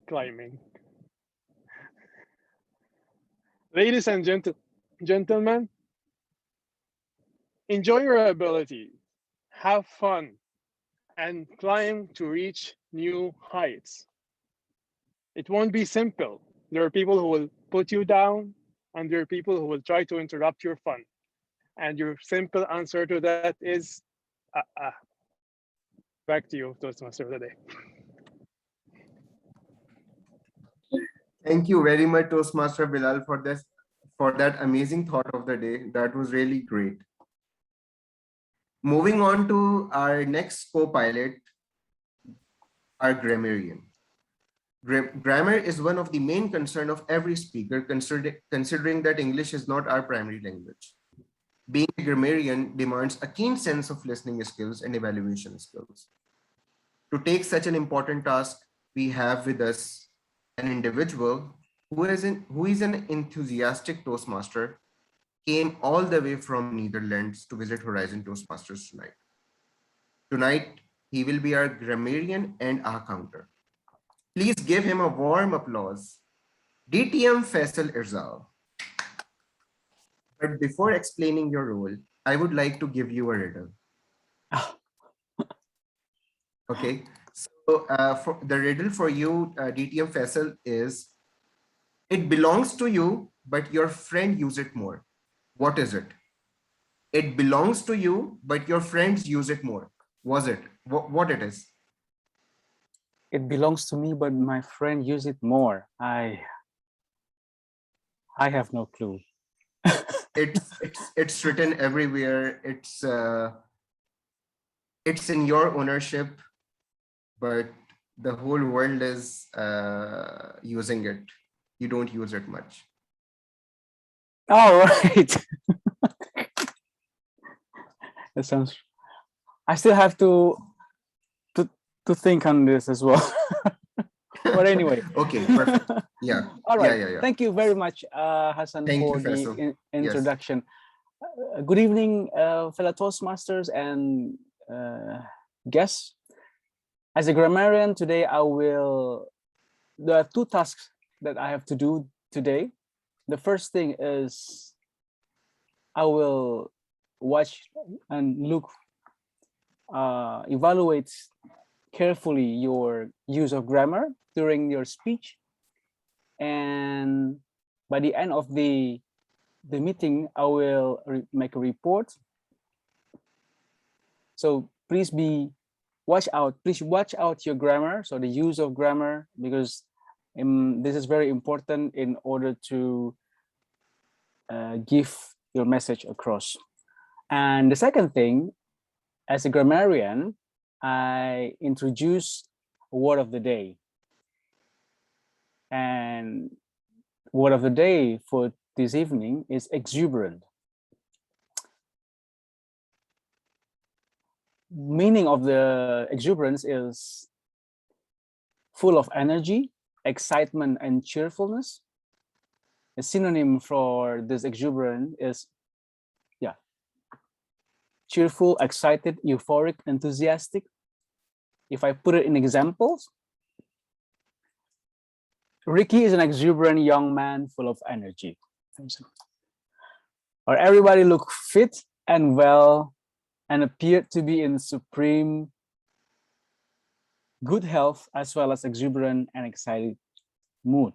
climbing. Ladies and gentlemen, enjoy your ability, have fun, and climb to reach new heights. It won't be simple. There are people who will put you down, and there are people who will try to interrupt your fun. And your simple answer to that is, uh, uh. Back to you, Toastmaster of the day. Thank you very much, Toastmaster Bilal, for that amazing thought of the day. That was really great. Moving on to our next co-pilot, our grammarian. Grammar is one of the main concern of every speaker, considering that English is not our primary language. Being a grammarian demands a keen sense of listening skills and evaluation skills. To take such an important task, we have with us an individual who is an enthusiastic Toastmaster, came all the way from Netherlands to visit Horizon Toastmasters tonight. Tonight, he will be our grammarian and our counter. Please give him a warm applause. DTM Faisal. But before explaining your role, I would like to give you a riddle. Okay, so for the riddle for you, DTM Faisal, is, it belongs to you, but your friend use it more. What is it? It belongs to you, but your friends use it more. Was it? What it is? It belongs to me, but my friend use it more. I have no clue. It's written everywhere. It's in your ownership, but the whole world is using it. You don't use it much. All right. That sounds. I still have to think on this as well. But anyway. Okay, perfect. Yeah. All right. Yeah. Thank you very much, Hassan, Thank for you, Faisal. the introduction. Yes. Good evening, fellow Toastmasters and guests. As a grammarian today, there are two tasks that I have to do today. The first thing is I will watch and look, evaluate carefully your use of grammar during your speech. And by the end of the meeting, I will make a report. So please watch out your grammar, so the use of grammar, because this is very important in order to give your message across. And the second thing, as a grammarian, I introduce a word of the day. And word of the day for this evening is exuberant. Meaning of the exuberance is full of energy, excitement, and cheerfulness. A synonym for this exuberant is, cheerful, excited, euphoric, enthusiastic. If I put it in examples, Ricky is an exuberant young man full of energy. Or everybody look fit and well and appeared to be in supreme good health, as well as exuberant and excited mood.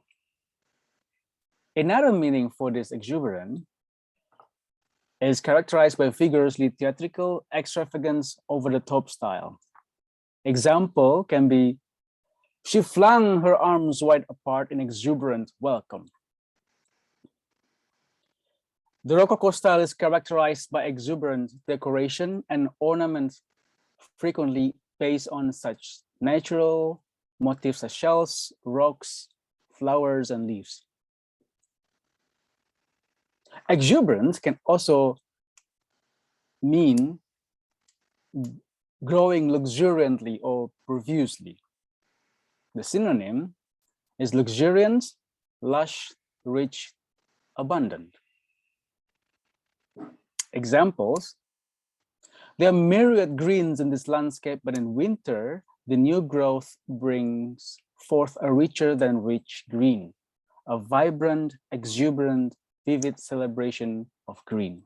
Another meaning for this exuberant is characterized by vigorously theatrical, extravagance, over-the-top style. Example can be, she flung her arms wide apart in exuberant welcome. The Rococo style is characterized by exuberant decoration and ornament, frequently based on such natural motifs as shells, rocks, flowers, and leaves. Exuberance can also mean growing luxuriantly or profusely. The synonym is luxuriant, lush, rich, abundant. Examples: there are myriad greens in this landscape, but in winter, the new growth brings forth a richer than rich green, a vibrant, exuberant, vivid celebration of green.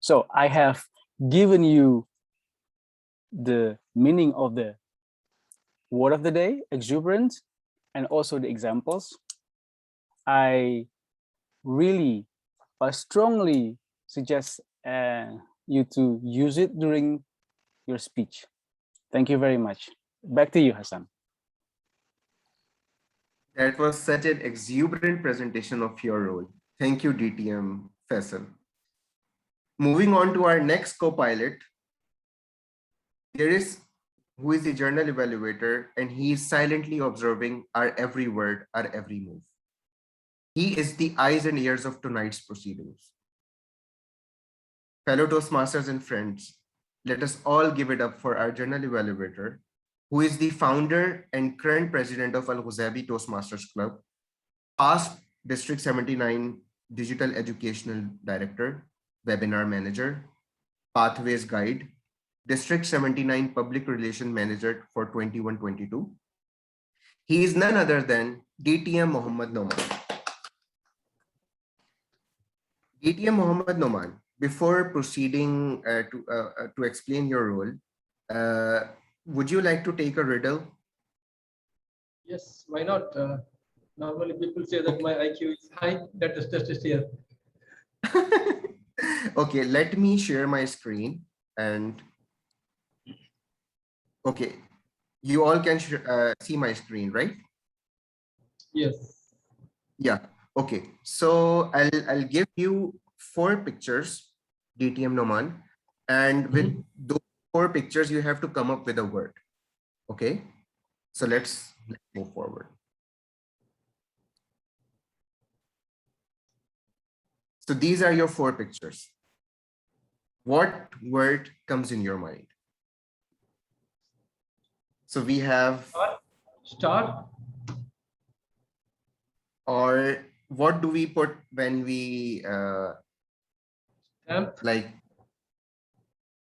So I have given you the meaning of the word of the day, exuberant, and also the examples. I really strongly suggest you to use it during your speech. Thank you very much. Back to you, Hassan. That was such an exuberant presentation of your role. Thank you, DTM Faisal. Moving on to our next co-pilot, there is who is the journal evaluator, and he is silently observing our every word, our every move. He is the eyes and ears of tonight's proceedings. Fellow Toastmasters and friends, let us all give it up for our journal evaluator, who is the founder and current president of Al Ghuzabi Toastmasters Club, past District 79 Digital Educational Director, Webinar Manager, Pathways Guide, District 79 Public Relation Manager for 21-22. He is none other than DTM Mohammad Nooman. DTM Mohammad Nooman, before proceeding to explain your role, would you like to take a riddle? Yes, why not? Normally people say that my IQ is high, that is tested here. Okay, let me share my screen and okay, you all can see my screen, right? Yes. Yeah, okay. So I'll give you 4 pictures, DTM Nooman, and with those 4 pictures, you have to come up with a word. Okay, so let's move forward. So these are your 4 pictures. What word comes in your mind? So we have Star. Or what do we put when we Stamp. like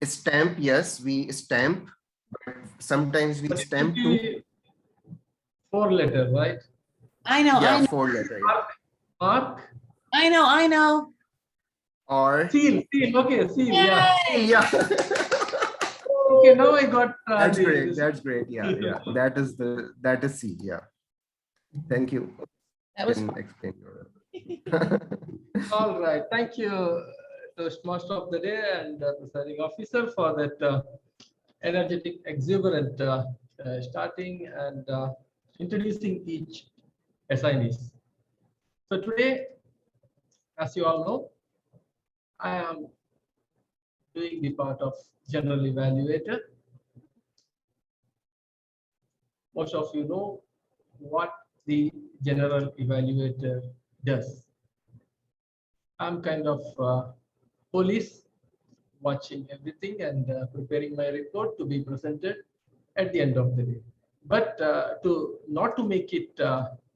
stamp? Yes, we stamp, but sometimes we But it stamp will too. be 4-letter, right? I know, Yeah, I know, 4-letter. Mark. I know, I know. Or Seal. Okay, seal. Yeah. yeah. Okay, now I got. That's great. That's great. Yeah, yeah. That is C. Yeah. Thank you. That was Can fun. explain your. All right. Thank you, Toastmaster of the day and presiding officer, for that energetic, exuberant starting and introducing each assignees. So today, as you all know, I am doing the part of general evaluator. Most of you know what the general evaluator does. I'm kind of police, watching everything and preparing my report to be presented at the end of the day. But not to make it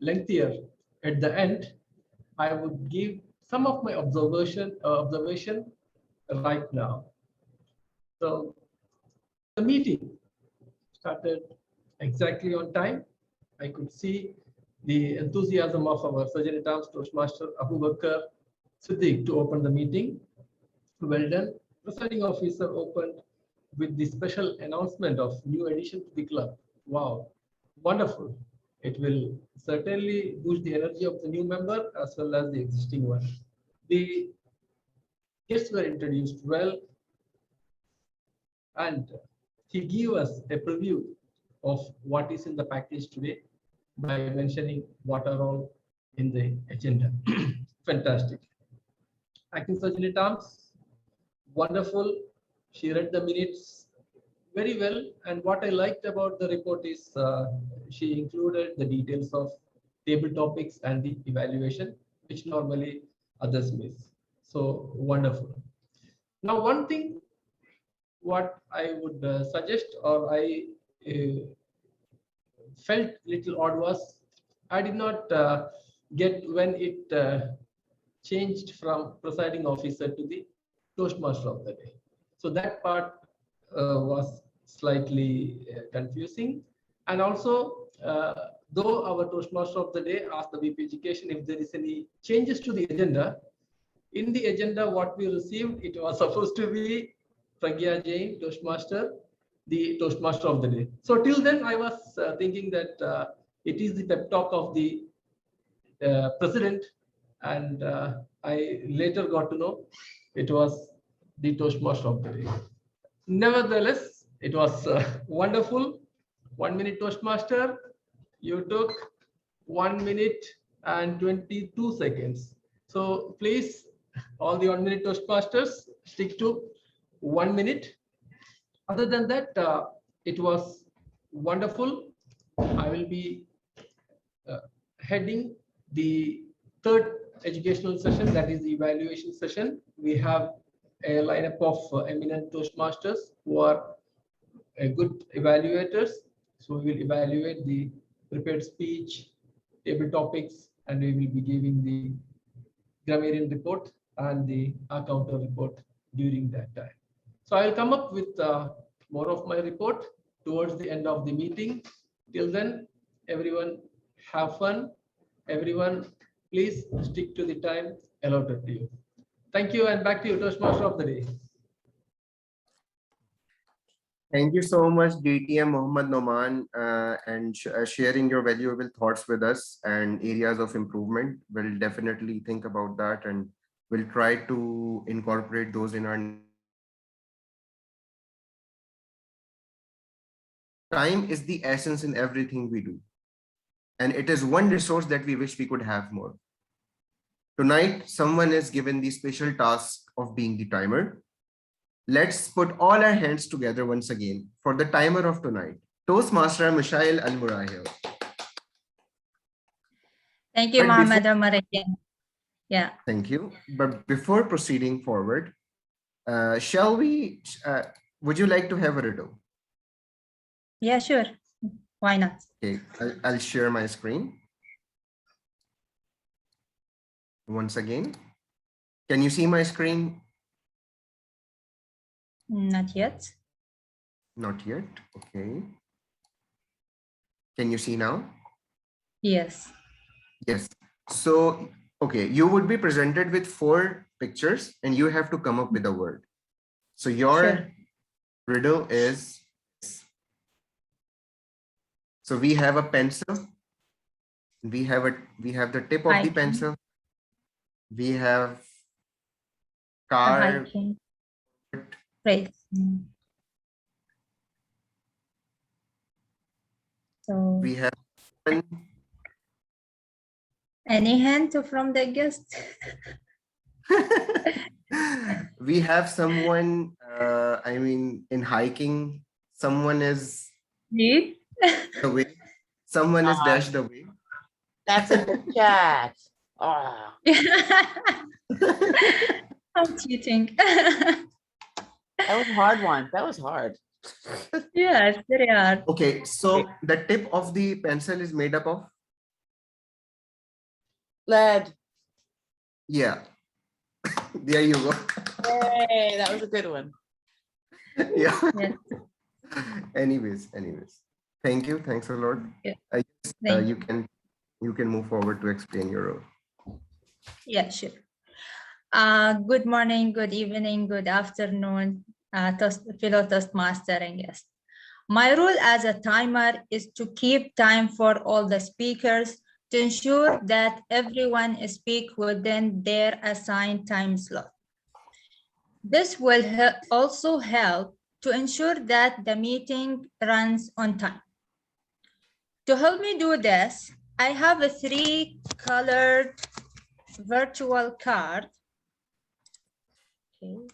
lengthier at the end, I would give some of my observation right now. So the meeting started exactly on time. I could see the enthusiasm of our Surgeon at Arms Toastmaster Abu Bakr Siddiq to open the meeting. Well done. Presiding officer opened with the special announcement of new addition to the club. Wow, wonderful. It will certainly boost the energy of the new member as well as the existing one. The guests were introduced well, and he gave us a preview of what is in the package today by mentioning what are all in the agenda. Fantastic. Acting Surgeon at Arms, wonderful. She read the minutes very well, and what I liked about the report is she included the details of table topics and the evaluation, which normally others miss. So wonderful. Now, one thing what I would suggest, or I felt little odd, was I did not get when it changed from presiding officer to the Toastmaster of the day. So that part was slightly confusing. And also, though our Toastmaster of the day asked the VP Education if there is any changes to the agenda, in the agenda what we received, it was supposed to be Pragya Jain, Toastmaster, the Toastmaster of the day. So till then, I was thinking that it is the pep talk of the president, and I later got to know it was the Toastmaster of the day. Nevertheless, it was wonderful. 1 minute Toastmaster, you took 1 minute and 22 seconds. So please, all the 1 minute Toastmasters, stick to 1 minute. Other than that, it was wonderful. I will be heading the third educational session, that is the evaluation session. We have a lineup of eminent Toastmasters who are good evaluators. So we will evaluate the prepared speech, table topics, and we will be giving the grammarian report and the counter report during that time. So I will come up with more of my report towards the end of the meeting. Till then, everyone have fun. Everyone, please stick to the time allotted to you. Thank you, and back to you, Toastmaster of the day. Thank you so much, DTM Mohammad Nooman, and sharing your valuable thoughts with us and areas of improvement. We'll definitely think about that, and we'll try to incorporate those in our. Time is the essence in everything we do, and it is one resource that we wish we could have more. Tonight, someone is given the special task of being the timer. Let's put all our hands together once again for the timer of tonight. Toastmaster Cecile Al-Murahil. Thank you, But Mohammad before- Omar again. Yeah. Thank you. But before proceeding forward, shall we, would you like to have a riddle? Yeah, sure. Why not? Okay, I'll share my screen. Once again, can you see my screen? Not yet. Not yet. Okay. Can you see now? Yes. Yes. So, okay, you would be presented with 4 pictures and you have to come up with a word. So your Sure. riddle is, so we have a pencil. We have the tip of the Hiking. pencil. We have A car. hiking. Great. So, We have one. any hint from the guest? We have someone, I mean, in hiking, someone is You? away. Someone is dashed away. That's in the chat. Oh, I'm cheating. that was a hard one. That was hard. Yeah, it's very hard. Okay, so the tip of the pencil is made up of? Lead. Yeah. There you go. Yay, that was a good one. Yeah. Yes. Anyways. Thank you. Thanks a lot. Yeah. I guess Thank you can move forward to explain your role. Yeah, sure. Good morning, good evening, good afternoon, fellow Toastmaster and guests. My role as a timer is to keep time for all the speakers to ensure that everyone speaks within their assigned time slot. This will also help to ensure that the meeting runs on time. To help me do this, I have a 3-colored virtual card. Okay.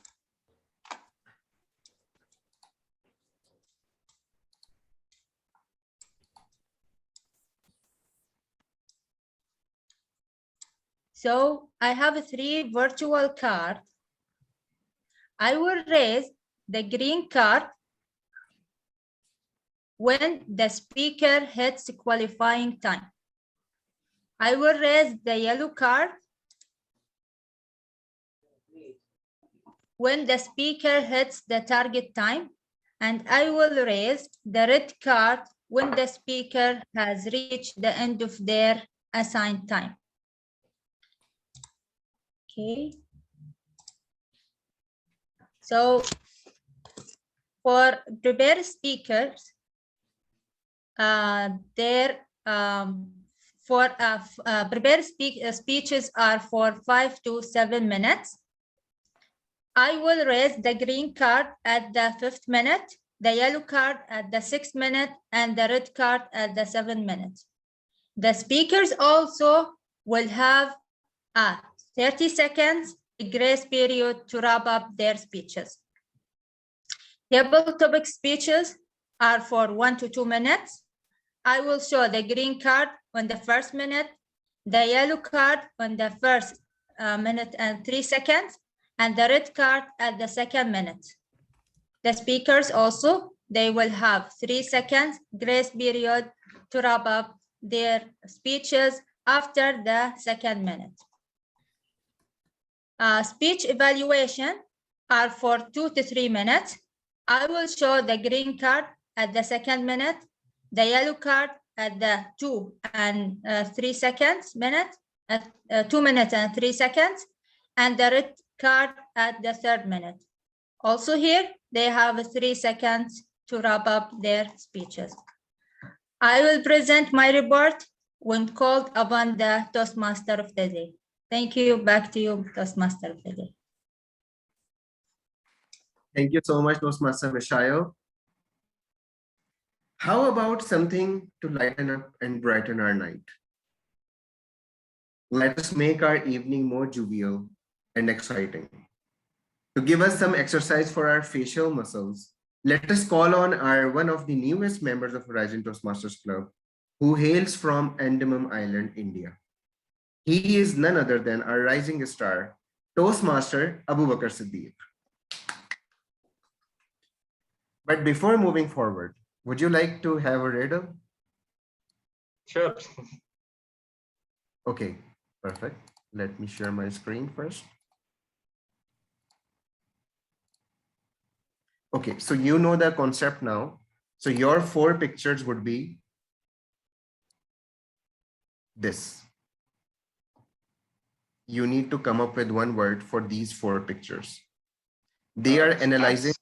So I have 3 virtual cards. I will raise the green card when the speaker hits qualifying time. I will raise the yellow card when the speaker hits the target time, and I will raise the red card when the speaker has reached the end of their assigned time. Okay. So for prepared speakers, prepared speeches are for 5 to 7 minutes. I will raise the green card at the 5th minute, the yellow card at the 6th minute, and the red card at the 7th minute. The speakers also will have a 30 seconds grace period to wrap up their speeches. Table topic speeches are for 1 to 2 minutes. I will show the green card on the 1st minute, the yellow card on the 1st minute and 3 seconds, and the red card at the 2nd minute. The speakers also, they will have 3 seconds grace period to wrap up their speeches after the 2nd minute. Speech evaluation are for 2 to 3 minutes. I will show the green card at the 2nd minute, the yellow card at the 2 and 3 seconds minute, 2 minutes and 3 seconds, and the red card at the 3rd minute. Also here, they have 3 seconds to wrap up their speeches. I will present my report when called upon the Toastmaster of the day. Thank you. Back to you, Toastmaster of the day. Thank you so much, Toastmaster Mishayo. How about something to lighten up and brighten our night? Let us make our evening more jovial and exciting. To give us some exercise for our facial muscles, let us call on one of the newest members of Horizon Toastmasters Club, who hails from Andaman Island, India. He is none other than our rising star, Toastmaster Abu Bakr Siddiq. But before moving forward, would you like to have a riddle? Sure. Okay, perfect. Let me share my screen first. Okay, so you know the concept now. So your 4 pictures would be this. You need to come up with one word for these 4 pictures. They are analyzing.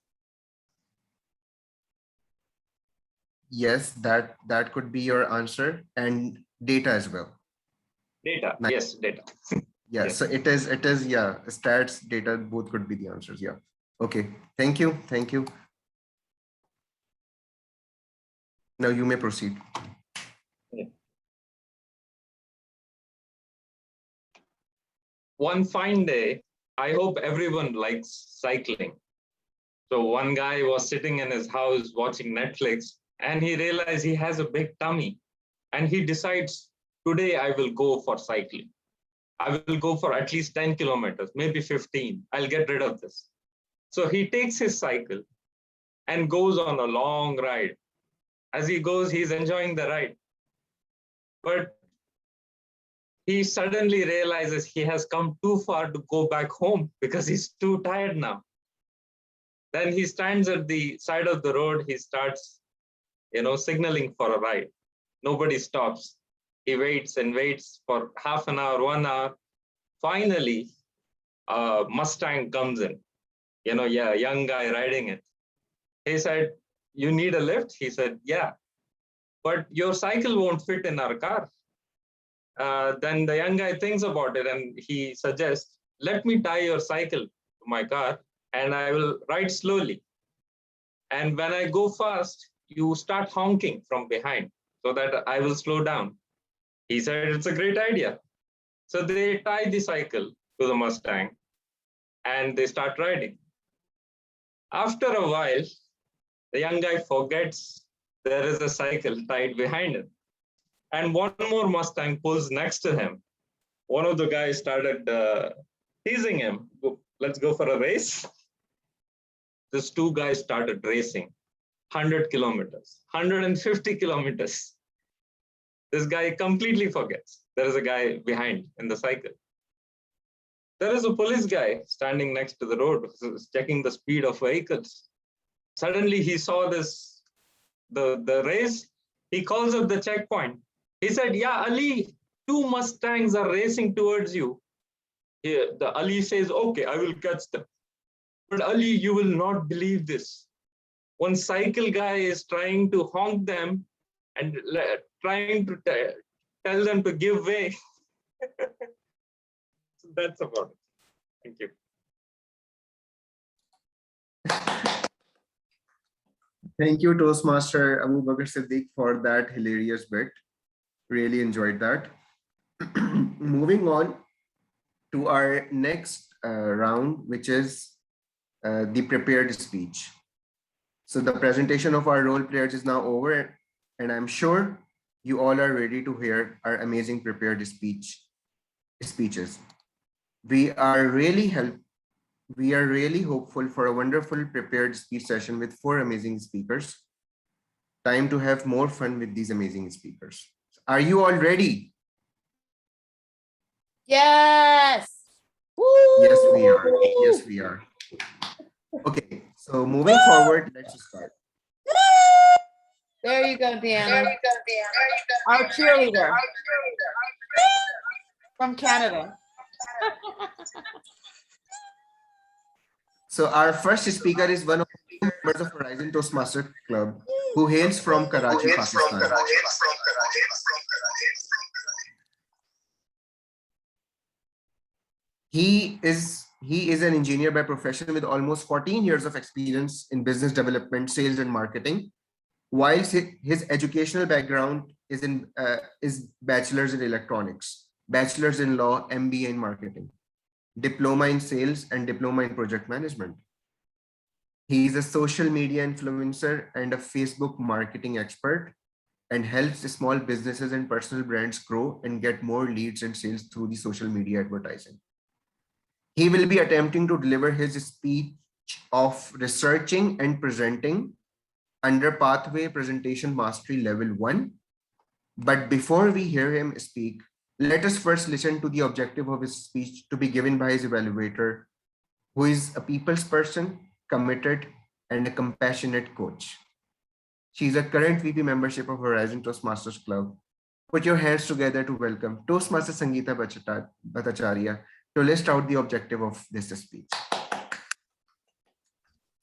Yes, that could be your answer, and data as well. Data, Nice. yes, data. Yeah, Yes. so it is, yeah, stats, data, both could be the answers, yeah. Okay, thank you. Now you may proceed. Yeah. One fine day, I hope everyone likes cycling. So one guy was sitting in his house watching Netflix, and he realized he has a big tummy, and he decides, today I will go for cycling. I will go for at least 10 kilometers, maybe 15. I'll get rid of this. So he takes his cycle and goes on a long ride. As he goes, he's enjoying the ride. But he suddenly realizes he has come too far to go back home because he's too tired now. Then he stands at the side of the road. He starts, signaling for a ride. Nobody stops. He waits and waits for half an hour, 1 hour. Finally, a Mustang comes in. A young guy riding it. He said, "You need a lift?" He said, "Yeah, but your cycle won't fit in our car." Then the young guy thinks about it and he suggests, "Let me tie your cycle to my car and I will ride slowly. And when I go fast, you start honking from behind so that I will slow down." He said, "It's a great idea." So they tie the cycle to the Mustang and they start riding. After a while, the young guy forgets there is a cycle tied behind him. And one more Mustang pulls next to him. One of the guys started teasing him, "Let's go for a race." These 2 guys started racing 100 kilometers, 150 kilometers. This guy completely forgets there is a guy behind in the cycle. There is a police guy standing next to the road, checking the speed of vehicles. Suddenly he saw the race He calls up the checkpoint. He said, yeah, Ali, two Mustangs are racing towards you. Here, the Ali says, okay, I will catch them. But Ali, you will not believe this. One cycle guy is trying to honk them and trying to tell them to give way. So that's about it. Thank you. Thank you, Toastmaster Abu Bakr Siddiq, for that hilarious bit. Really enjoyed that. Moving on to our next round, which is the prepared speech. So the presentation of our role players is now over, and I'm sure you all are ready to hear our amazing prepared speeches. We are really hopeful for a wonderful prepared speech session with 4 amazing speakers. Time to have more fun with these amazing speakers. Are you all ready? Yes. Yes, we are. Yes, we are. Okay, so moving forward, let's start. There you go, Deanna. Our cheerleader from Canada. So our first speaker is one of the members of Horizon Toastmaster Club, who hails from Karachi, Pakistan. He is an engineer by profession with almost 14 years of experience in business development, sales, and marketing. Whilst his educational background is bachelor's in electronics, bachelor's in law, MBA in marketing, diploma in sales, and diploma in project management. He is a social media influencer and a Facebook marketing expert, and helps small businesses and personal brands grow and get more leads and sales through the social media advertising. He will be attempting to deliver his speech of researching and presenting under Pathway Presentation Mastery Level 1. But before we hear him speak, let us first listen to the objective of his speech to be given by his evaluator, who is a people's person, committed, and a compassionate coach. She is a current VP membership of Horizon Toastmasters Club. Put your hands together to welcome Toastmaster Sangeeta Bhattacharya to list out the objective of this speech.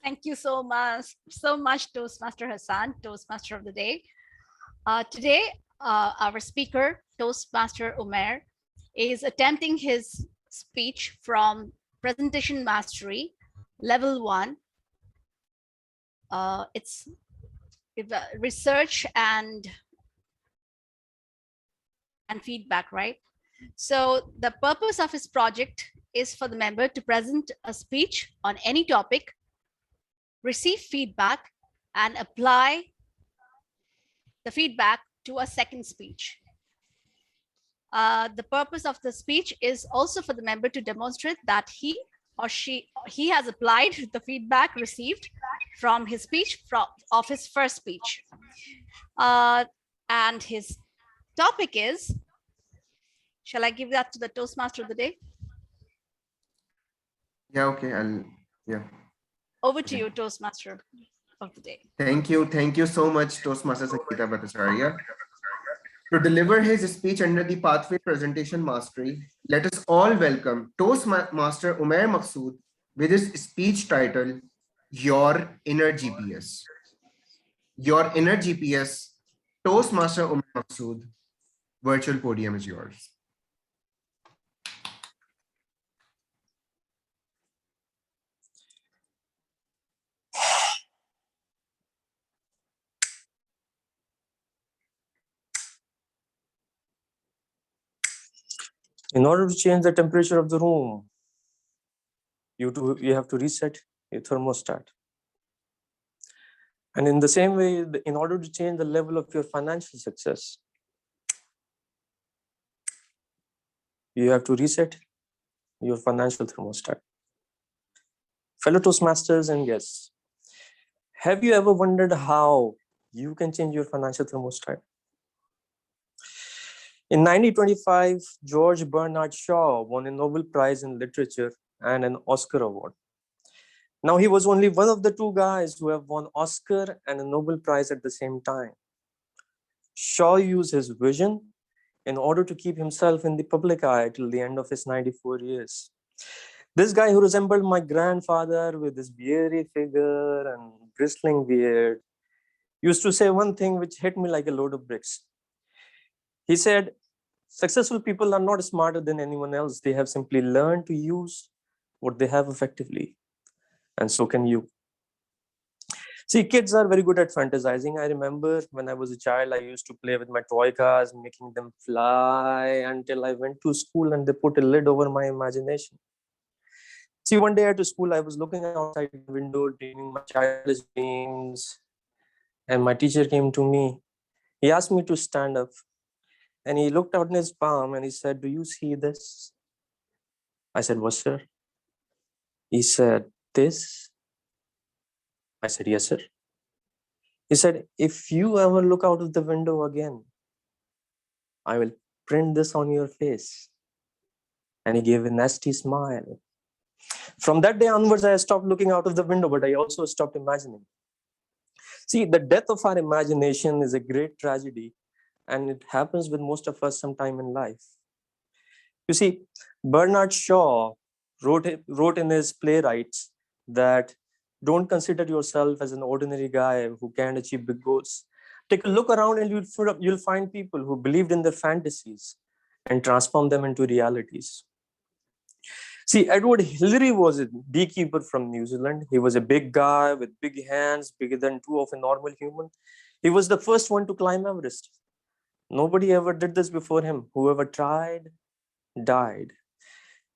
Thank you so much, Toastmaster Hassan, Toastmaster of the day. Today, our speaker, Toastmaster Umair, is attempting his speech from Presentation Mastery, Level 1. It's research and feedback, right? So the purpose of his project is for the member to present a speech on any topic, receive feedback, and apply the feedback to a second speech. The purpose of the speech is also for the member to demonstrate that he has applied the feedback received from his speech of his first speech. And his topic is, shall I give that to the Toastmaster of the day? Yeah, okay, Over to you, Toastmaster of the day. Thank you so much, Toastmaster Sangeeta Bhattacharya. To deliver his speech under the Pathway Presentation Mastery, let us all welcome Toastmaster Umair Maqsood with his speech title, Your Inner GPS. Your Inner GPS, Toastmaster Umair Maqsood, virtual podium is yours. In order to change the temperature of the room, you have to reset your thermostat. And in the same way, in order to change the level of your financial success, you have to reset your financial thermostat. Fellow Toastmasters and guests, have you ever wondered how you can change your financial thermostat? In 1925, George Bernard Shaw won a Nobel Prize in Literature and an Oscar Award. Now, he was only one of the 2 guys who have won Oscar and a Nobel Prize at the same time. Shaw used his vision in order to keep himself in the public eye till the end of his 94 years. This guy who resembled my grandfather with his beery figure and bristling beard used to say one thing which hit me like a load of bricks. He said, successful people are not smarter than anyone else. They have simply learned to use what they have effectively. And so can you. See, kids are very good at fantasizing. I remember when I was a child, I used to play with my toy cars, making them fly until I went to school and they put a lid over my imagination. See, one day at school, I was looking outside the window, dreaming my childish dreams. And my teacher came to me. He asked me to stand up. And he looked out in his palm and he said, do you see this? I said, what, sir? He said, this? I said, yes, sir. He said, if you ever look out of the window again, I will print this on your face. And he gave a nasty smile. From that day onwards, I stopped looking out of the window, but I also stopped imagining. See, the death of our imagination is a great tragedy, and it happens with most of us sometime in life. You see, Bernard Shaw wrote in his playwrights that don't consider yourself as an ordinary guy who can't achieve big goals. Take a look around and you'll find people who believed in their fantasies and transformed them into realities. See, Edward Hillary was a beekeeper from New Zealand. He was a big guy with big hands, bigger than two of a normal human. He was the first one to climb Everest. Nobody ever did this before him. Whoever tried, died.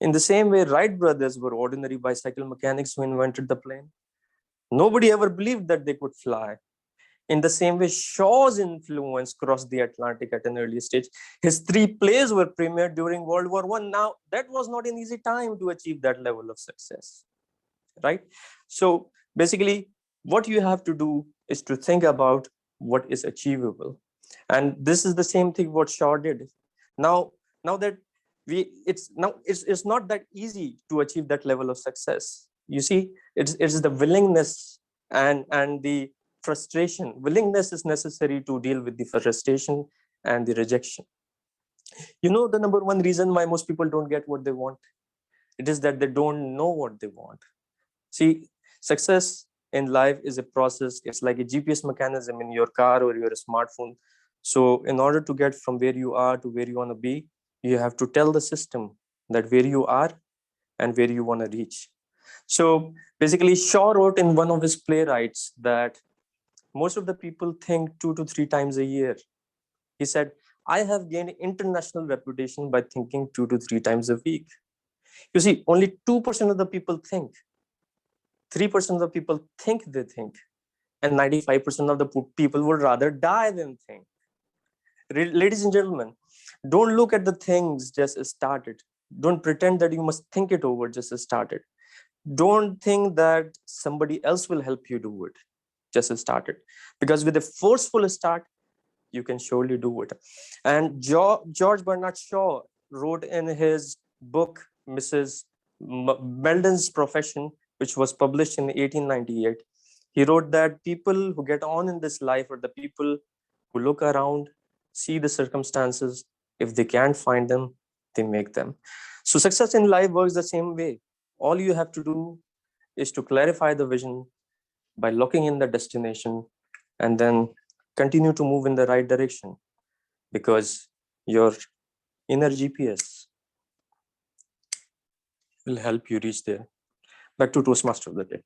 In the same way, Wright brothers were ordinary bicycle mechanics who invented the plane. Nobody ever believed that they could fly. In the same way, Shaw's influence crossed the Atlantic at an early stage. His 3 plays were premiered during World War I. Now, that was not an easy time to achieve that level of success, right? So basically, what you have to do is to think about what is achievable. And this is the same thing what Shaw did. Now that it's not that easy to achieve that level of success. You see, it's the willingness and the frustration. Willingness is necessary to deal with the frustration and the rejection. You know, the number one reason why most people don't get what they want, it is that they don't know what they want. See, success in life is a process. It's like a GPS mechanism in your car or your smartphone. So in order to get from where you are to where you want to be, you have to tell the system that where you are and where you want to reach. So basically, Shaw wrote in one of his playwrights that most of the people think 2 to 3 times a year. He said, I have gained international reputation by thinking 2 to 3 times a week. You see, only 2% of the people think. 3% of the people think they think. And 95% of the people would rather die than think. Ladies and gentlemen, don't look at the things just started. Don't pretend that you must think it over just started. Don't think that somebody else will help you do it. Just started. Because with a forceful start, you can surely do it. And George Bernard Shaw wrote in his book, Mrs. Meldon's Profession, which was published in 1898. He wrote that people who get on in this life are the people who look around, see the circumstances. If they can't find them, they make them. So success in life works the same way. All you have to do is to clarify the vision by looking in the destination and then continue to move in the right direction, because your inner GPS will help you reach there. Back to Toastmaster of the day.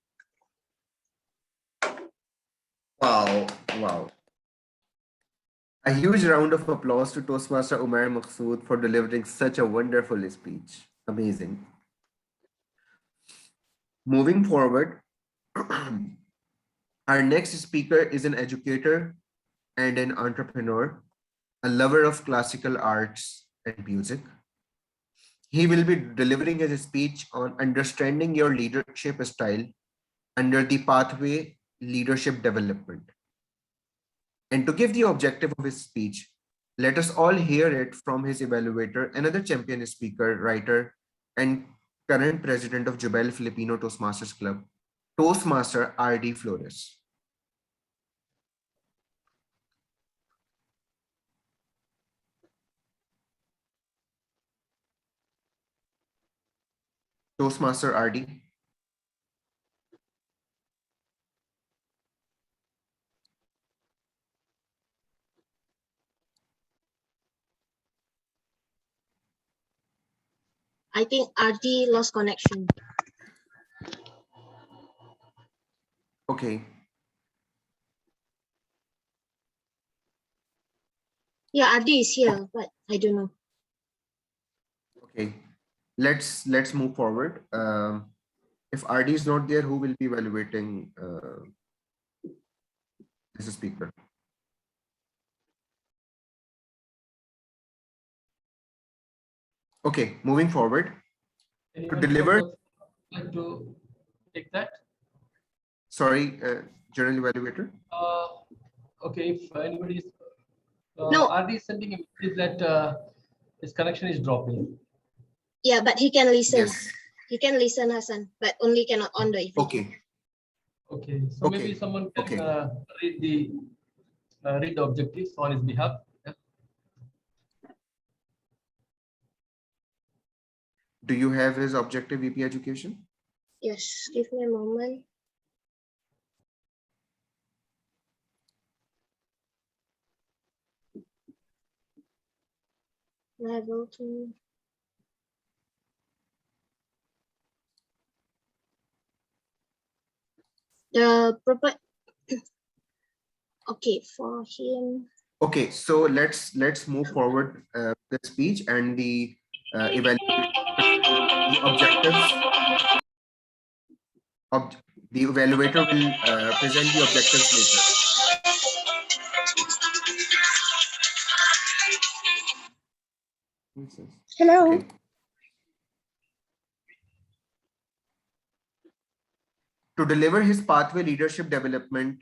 Wow. A huge round of applause to Toastmaster Umair Maqsood for delivering such a wonderful speech. Amazing. Moving forward, our next speaker is an educator and an entrepreneur, a lover of classical arts and music. He will be delivering his speech on understanding your leadership style under the pathway leadership development. And to give the objective of his speech, let us all hear it from his evaluator, another champion speaker, writer, and current president of Jubail Filipino Toastmasters Club, Toastmaster R.D. Flores. Toastmaster RD. I think RD lost connection. Okay. Yeah, RD is here, but I don't know. Okay. Let's move forward. If RD is not there, who will be evaluating as a speaker? Okay, moving forward. Anyone To deliver, from the like to take that? sorry, general evaluator. Okay, if anybody is, No. RD is sending a message that his connection is dropping. Yeah, but he can listen. Yes. He can listen, Hassan, but only cannot on the video. Okay. Okay, so Okay. maybe someone can Okay. read the objectives on his behalf. Yeah. Do you have his objective VP education? Yes, give me a moment. Level 2. The proper. Okay, for him. Okay, so let's move forward the speech and the evaluation, the objectives. The evaluator will present the objectives later. Hello. Okay. To deliver his pathway leadership development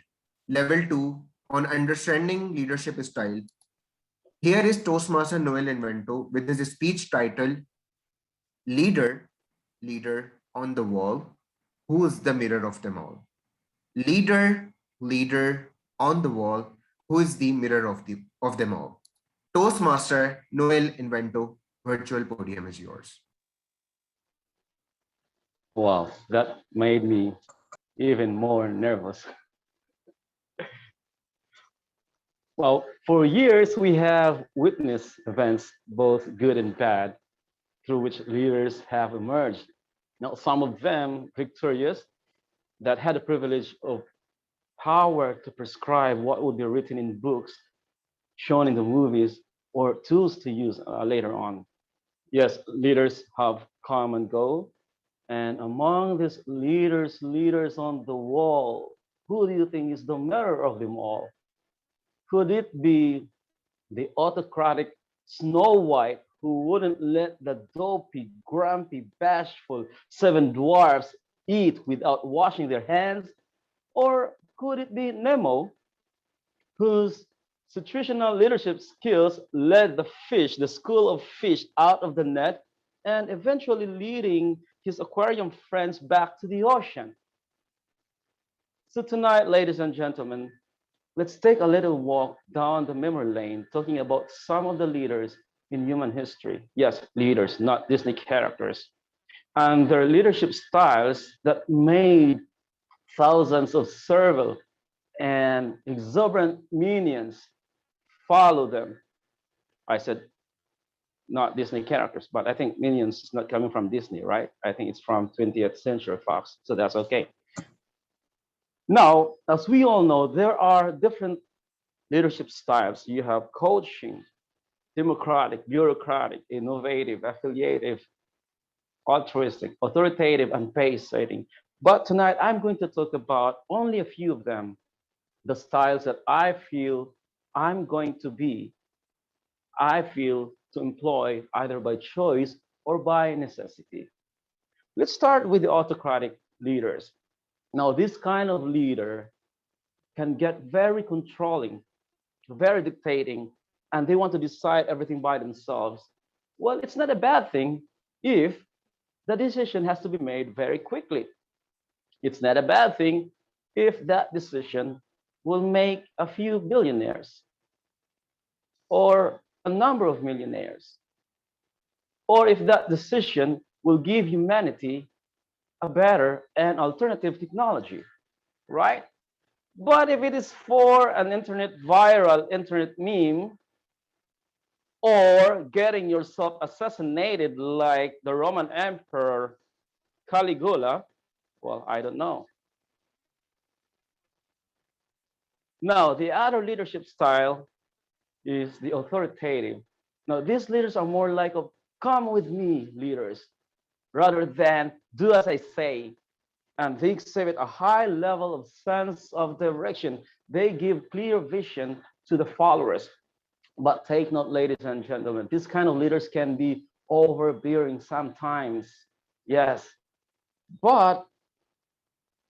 level 2 on understanding leadership style, here is Toastmaster Noel Invento with his speech titled Leader, Leader on the Wall, who is the mirror of them all. Leader, leader on the wall, who is the mirror of them all. Toastmaster Noel Invento, virtual podium is yours. Wow, that made me even more nervous. Well, for years we have witnessed events, both good and bad, through which leaders have emerged. Now, some of them victorious, that had the privilege of power to prescribe what would be written in books, shown in the movies, or tools to use later on. Yes, leaders have come and go. And among these leaders on the wall, who do you think is the mirror of them all? Could it be the autocratic Snow White who wouldn't let the dopey, grumpy, bashful seven dwarfs eat without washing their hands? Or could it be Nemo, whose situational leadership skills led the school of fish out of the net and eventually leading his aquarium friends back to the ocean? So tonight, ladies and gentlemen, let's take a little walk down the memory lane, talking about some of the leaders in human history. Yes, leaders, not Disney characters. And their leadership styles that made thousands of servile and exuberant minions follow them. I said not Disney characters, but I think Minions is not coming from Disney, right? I think it's from 20th Century Fox, so that's okay. Now, as we all know, there are different leadership styles. You have coaching, democratic, bureaucratic, innovative, affiliative, altruistic, authoritative, and pace setting. But tonight, I'm going to talk about only a few of them, the styles that I feel to employ either by choice or by necessity. Let's start with the autocratic leaders. Now, this kind of leader can get very controlling, very dictating, and they want to decide everything by themselves. Well, it's not a bad thing if the decision has to be made very quickly. It's not a bad thing if that decision will make a few billionaires or a number of millionaires, or if that decision will give humanity a better and alternative technology, right? But if it is for an internet viral internet meme or getting yourself assassinated like the Roman Emperor Caligula, well, I don't know. Now, the other leadership style is the authoritative. Now, these leaders are more like a come with me leaders rather than do as I say. And they exhibit a high level of sense of direction. They give clear vision to the followers. But take note, ladies and gentlemen, this kind of leaders can be overbearing sometimes. Yes. But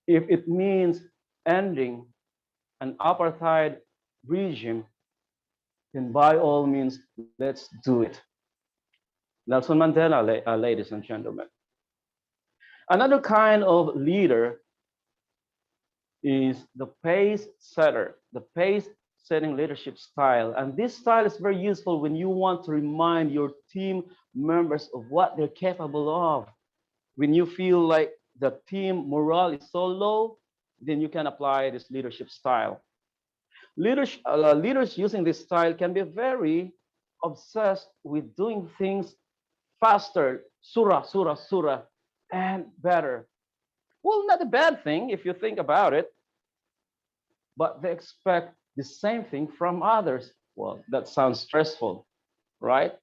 if it means ending an apartheid regime, then by all means, let's do it. Nelson Mandela, ladies and gentlemen. Another kind of leader is the pace setter, the pace setting leadership style. And this style is very useful when you want to remind your team members of what they're capable of. When you feel like the team morale is so low, then you can apply this leadership style. Leaders using this style can be very obsessed with doing things faster, surah, surah, surah, and better. Well, not a bad thing if you think about it, but they expect the same thing from others. Well, that sounds stressful, right?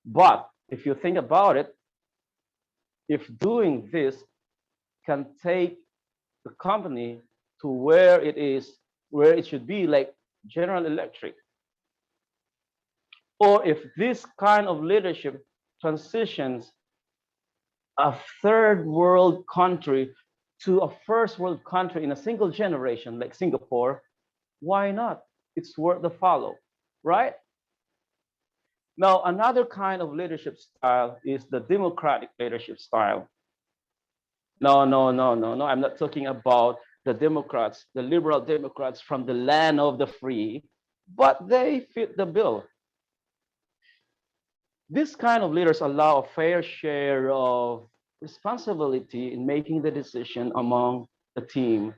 But if you think about it, if doing this can take the company to where it is, where it should be, like General Electric, or if this kind of leadership transitions a third world country to a first world country in a single generation, like Singapore, why not? It's worth the follow, right? Now, another kind of leadership style is the democratic leadership style. No, no, no, no, no. I'm not talking about the Democrats, the liberal Democrats from the land of the free, but they fit the bill. This kind of leaders allow a fair share of responsibility in making the decision among the team.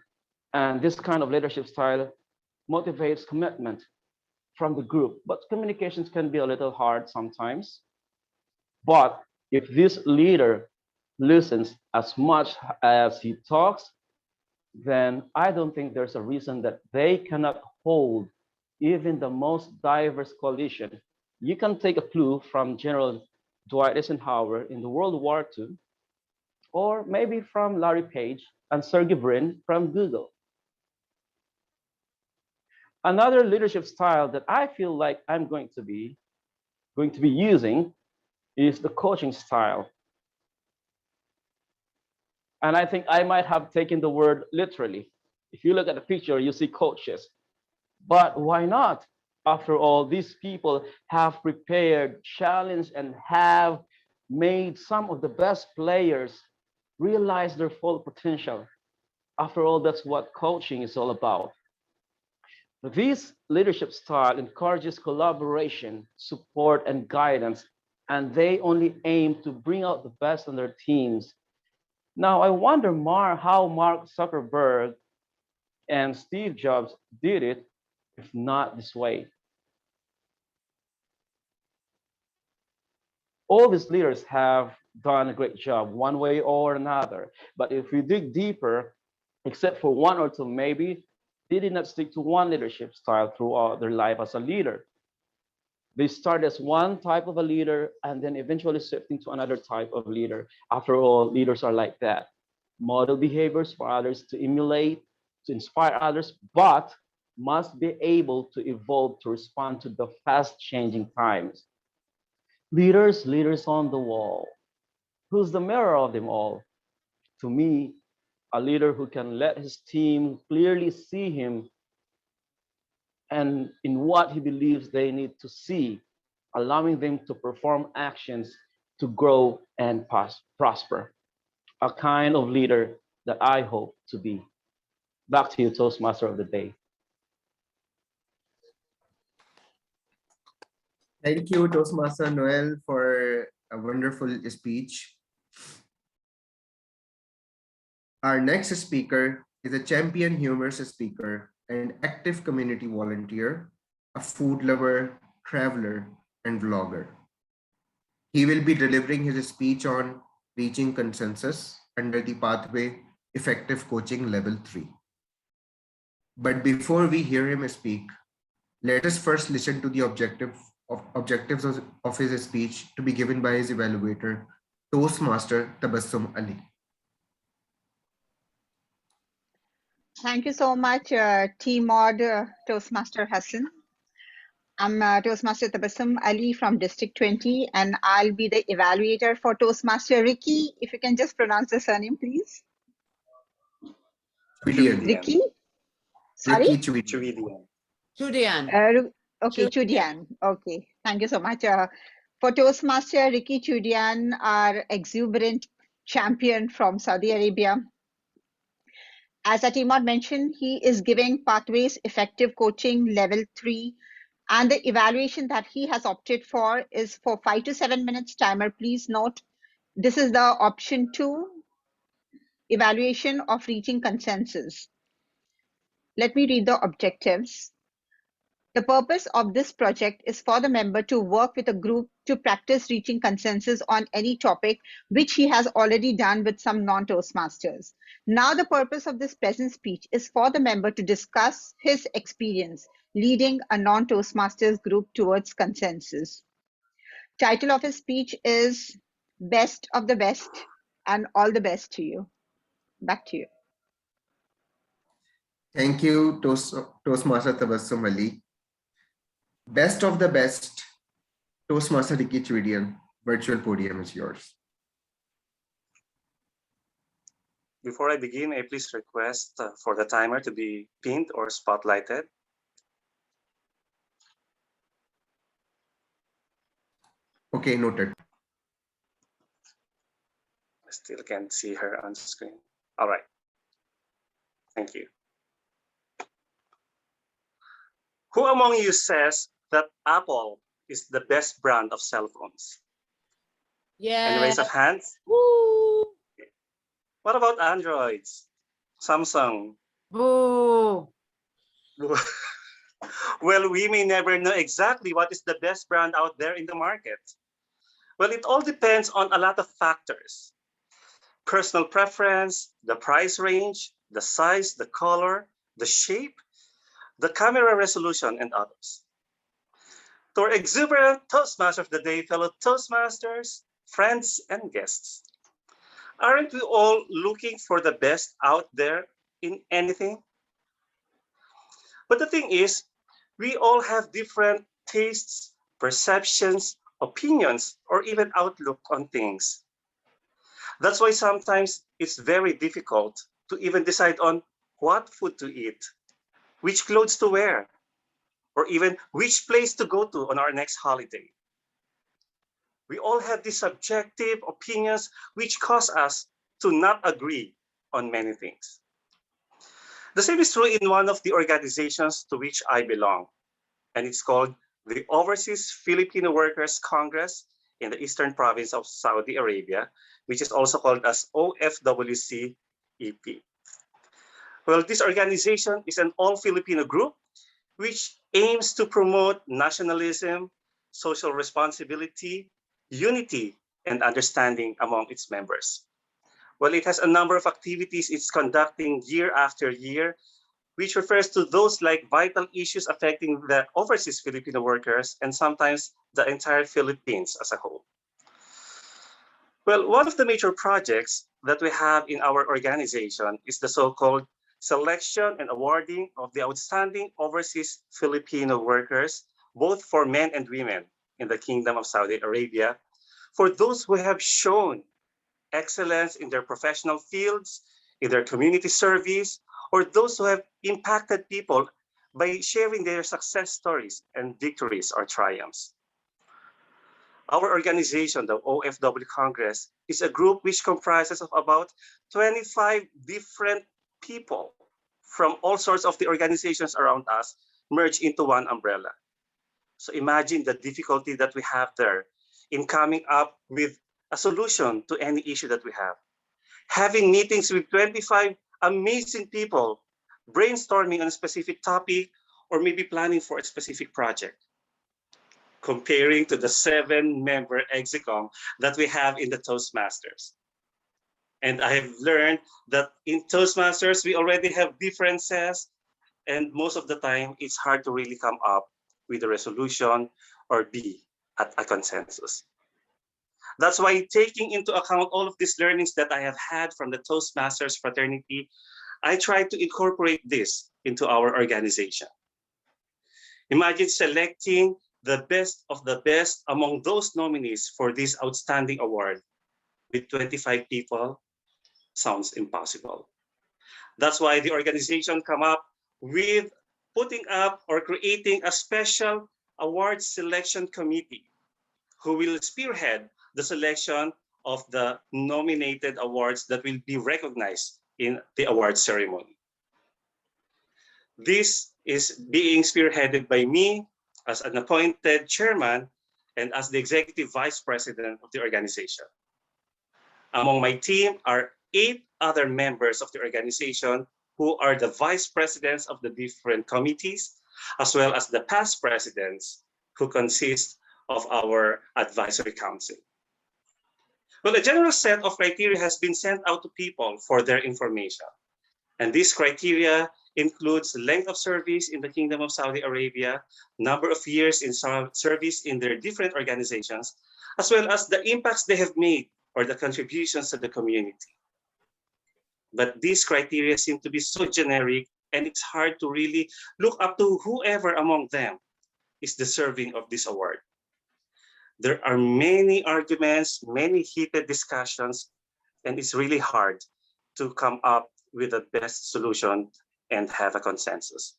And this kind of leadership style motivates commitment from the group, but communications can be a little hard sometimes. But if this leader listens as much as he talks, then I don't think there's a reason that they cannot hold even the most diverse coalition. You can take a clue from General Dwight Eisenhower in the World War II, or maybe from Larry Page and Sergey Brin from Google. Another leadership style that I feel like I'm going to be using is the coaching style. And I think I might have taken the word literally. If you look at the picture, you see coaches. But why not? After all, these people have prepared, challenged, and have made some of the best players realize their full potential. After all, that's what coaching is all about. This leadership style encourages collaboration, support, and guidance, and they only aim to bring out the best in their teams. Now, I wonder how Mark Zuckerberg and Steve Jobs did it, if not this way. All these leaders have done a great job one way or another. But if we dig deeper, except for one or two, maybe they did not stick to one leadership style throughout their life as a leader. They start as one type of a leader and then eventually shift into another type of leader. After all, leaders are like that. Model behaviors for others to emulate, to inspire others, but must be able to evolve to respond to the fast changing times. Leaders on the wall. Who's the mirror of them all? To me, a leader who can let his team clearly see him and in what he believes they need to see, allowing them to perform actions to grow and prosper. A kind of leader that I hope to be. Back to you, Toastmaster of the day. Thank you, Toastmaster Noel, for a wonderful speech. Our next speaker is a champion humorous speaker and active community volunteer, a food lover, traveler, and vlogger. He will be delivering his speech on reaching consensus under the pathway effective coaching level 3. But before we hear him speak, let us first listen to the objectives of his speech to be given by his evaluator, Toastmaster Tabassum Ali. Thank you so much, TMOD Toastmaster Hassan. I'm Toastmaster Tabassum Ali from District 20, and I'll be the evaluator for Toastmaster Ricky. If you can just pronounce the surname, please. Chuidian. Ricky? Sorry? Ricky Chuidian. Chuidian. Okay, Chuidian. Okay, thank you so much. For Toastmaster Ricky Chuidian, our exuberant champion from Saudi Arabia. As TMOD mentioned, he is giving Pathways Effective Coaching Level 3, and the evaluation that he has opted for is for 5 to 7 minutes timer. Please note, this is the option 2 evaluation of reaching consensus. Let me read the objectives. The purpose of this project is for the member to work with a group to practice reaching consensus on any topic, which he has already done with some non-Toastmasters. Now, the purpose of this present speech is for the member to discuss his experience leading a non-Toastmasters group towards consensus. Title of his speech is Best of the Best, and all the best to you. Back to you. Thank you, Toastmaster Tabassum Ali. Best of the best, Toastmaster Ricky Chuidian. Virtual podium is yours. Before I begin, I please request for the timer to be pinned or spotlighted. Okay, noted. I still can't see her on screen. All right. Thank you. Who among you says that Apple is the best brand of cell phones? Yeah. Any raise of hands? Woo. What about Androids? Samsung? Boo. Well, we may never know exactly what is the best brand out there in the market. Well, it all depends on a lot of factors. Personal preference, the price range, the size, the color, the shape, the camera resolution, and others. To our exuberant Toastmaster of the day, fellow Toastmasters, friends, and guests, aren't we all looking for the best out there in anything? But the thing is, we all have different tastes, perceptions, opinions, or even outlook on things. That's why sometimes it's very difficult to even decide on what food to eat, which clothes to wear, or even which place to go to on our next holiday. We all have these subjective opinions which cause us to not agree on many things. The same is true in one of the organizations to which I belong, and it's called the Overseas Filipino Workers Congress in the Eastern Province of Saudi Arabia, which is also called as OFWC-EP. Well, this organization is an all-Filipino group which aims to promote nationalism, social responsibility, unity, and understanding among its members. Well, it has a number of activities it's conducting year after year, which refers to those like vital issues affecting the overseas Filipino workers and sometimes the entire Philippines as a whole. Well, one of the major projects that we have in our organization is the so-called selection and awarding of the outstanding overseas Filipino workers, both for men and women in the Kingdom of Saudi Arabia, for those who have shown excellence in their professional fields, in their community service, or those who have impacted people by sharing their success stories and victories or triumphs. Our organization, the OFW Congress, is a group which comprises of about 25 different people from all sorts of the organizations around us merged into one umbrella. So imagine the difficulty that we have there in coming up with a solution to any issue that we have. having meetings with 25 amazing people, brainstorming on a specific topic, or maybe planning for a specific project, comparing to the 7-member execom that we have in the Toastmasters. And I have learned that in Toastmasters, we already have differences, and most of the time, it's hard to really come up with a resolution or be at a consensus. That's why, taking into account all of these learnings that I have had from the Toastmasters fraternity, I try to incorporate this into our organization. Imagine selecting the best of the best among those nominees for this outstanding award with 25 people. Sounds impossible. That's why the organization come up with putting up or creating a special award selection committee who will spearhead the selection of the nominated awards that will be recognized in the award ceremony. This is being spearheaded by me as an appointed chairman and as the executive vice president of the organization. Among my team are 8 other members of the organization who are the vice presidents of the different committees, as well as the past presidents who consist of our advisory council. Well, a general set of criteria has been sent out to people for their information. And this criteria includes length of service in the Kingdom of Saudi Arabia, number of years in service in their different organizations, as well as the impacts they have made or the contributions to the community. But these criteria seem to be so generic, and it's hard to really look up to whoever among them is deserving of this award. There are many arguments, many heated discussions, and it's really hard to come up with the best solution and have a consensus.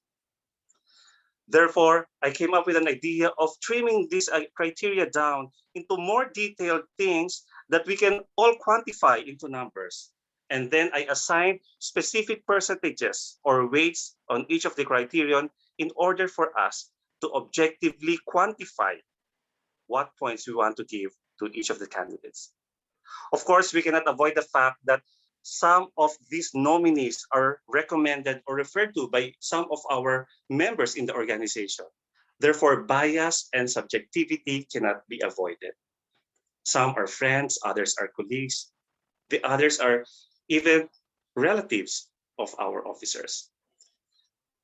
Therefore, I came up with an idea of trimming these criteria down into more detailed things that we can all quantify into numbers. And then I assigned specific percentages or weights on each of the criterion in order for us to objectively quantify what points we want to give to each of the candidates. Of course, we cannot avoid the fact that some of these nominees are recommended or referred to by some of our members in the organization. Therefore, bias and subjectivity cannot be avoided. Some are friends, others are colleagues, the others are even relatives of our officers.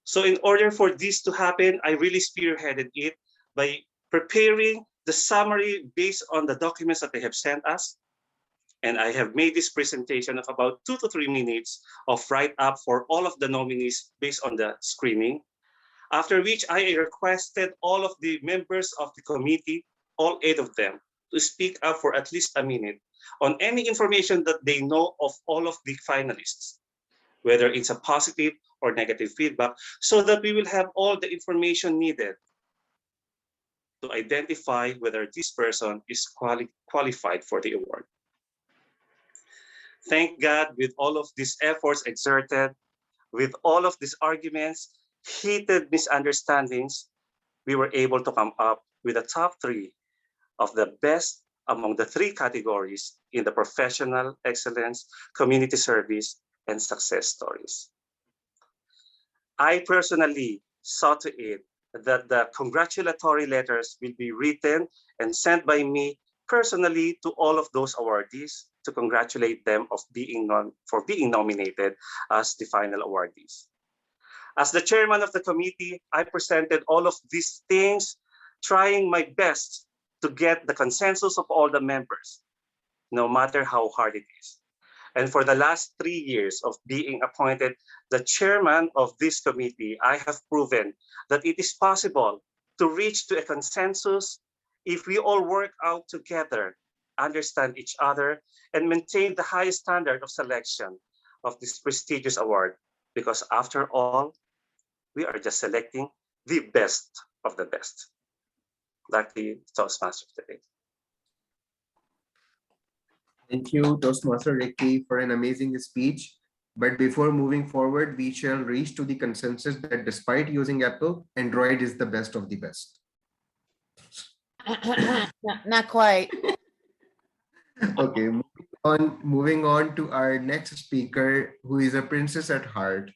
So in order for this to happen, I really spearheaded it by preparing the summary based on the documents that they have sent us. And I have made this presentation of about 2 to 3 minutes of write-up for all of the nominees based on the screening, after which I requested all of the members of the committee, all 8 of them, to speak up for at least a minute on any information that they know of all of the finalists, whether it's a positive or negative feedback, so that we will have all the information needed to identify whether this person is qualified for the award. Thank God, with all of these efforts exerted, with all of these arguments, heated misunderstandings, we were able to come up with the top 3 of the best among the 3 categories in the professional excellence, community service, and success stories. I personally saw to it that the congratulatory letters will be written and sent by me personally to all of those awardees to congratulate them for being nominated as the final awardees. As the chairman of the committee, I presented all of these things, trying my best to get the consensus of all the members, no matter how hard it is. And for the last 3 years of being appointed the chairman of this committee, I have proven that it is possible to reach to a consensus if we all work out together, understand each other, and maintain the highest standard of selection of this prestigious award. Because after all, we are just selecting the best of the best. Like the Toastmaster today. Thank you, Toastmaster Ricky, for an amazing speech. But before moving forward, we shall reach to the consensus that despite using Apple, Android is the best of the best. Not quite. Okay, moving to Moving on to our next speaker, who is a princess at heart,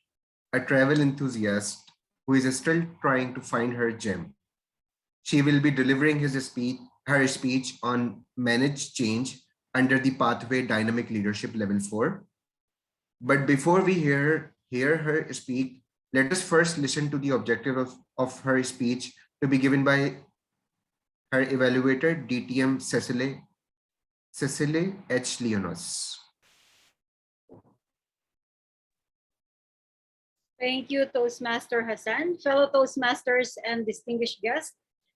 a travel enthusiast who is still trying to find her gem. She will be delivering her speech on manage change under the pathway dynamic leadership level 4. But before we hear her speak, let us first listen to the objective of her speech to be given by her evaluator, DTM Cecile H. Leonos. Thank you, Toastmaster Hassan. Fellow Toastmasters and distinguished guests,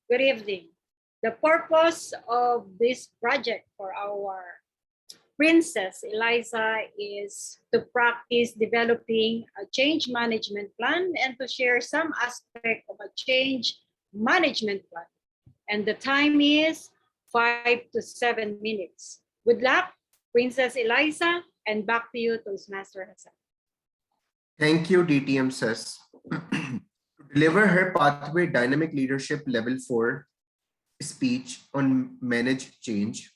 good evening. The purpose of this project for our Princess Eliza is to practice developing a change management plan and to share some aspect of a change management plan. And the time is 5 to 7 minutes. Good luck, Princess Eliza, and back to you, Toastmaster Hassan. Thank you, DTM Cess. To deliver her pathway dynamic leadership level 4 speech on manage change,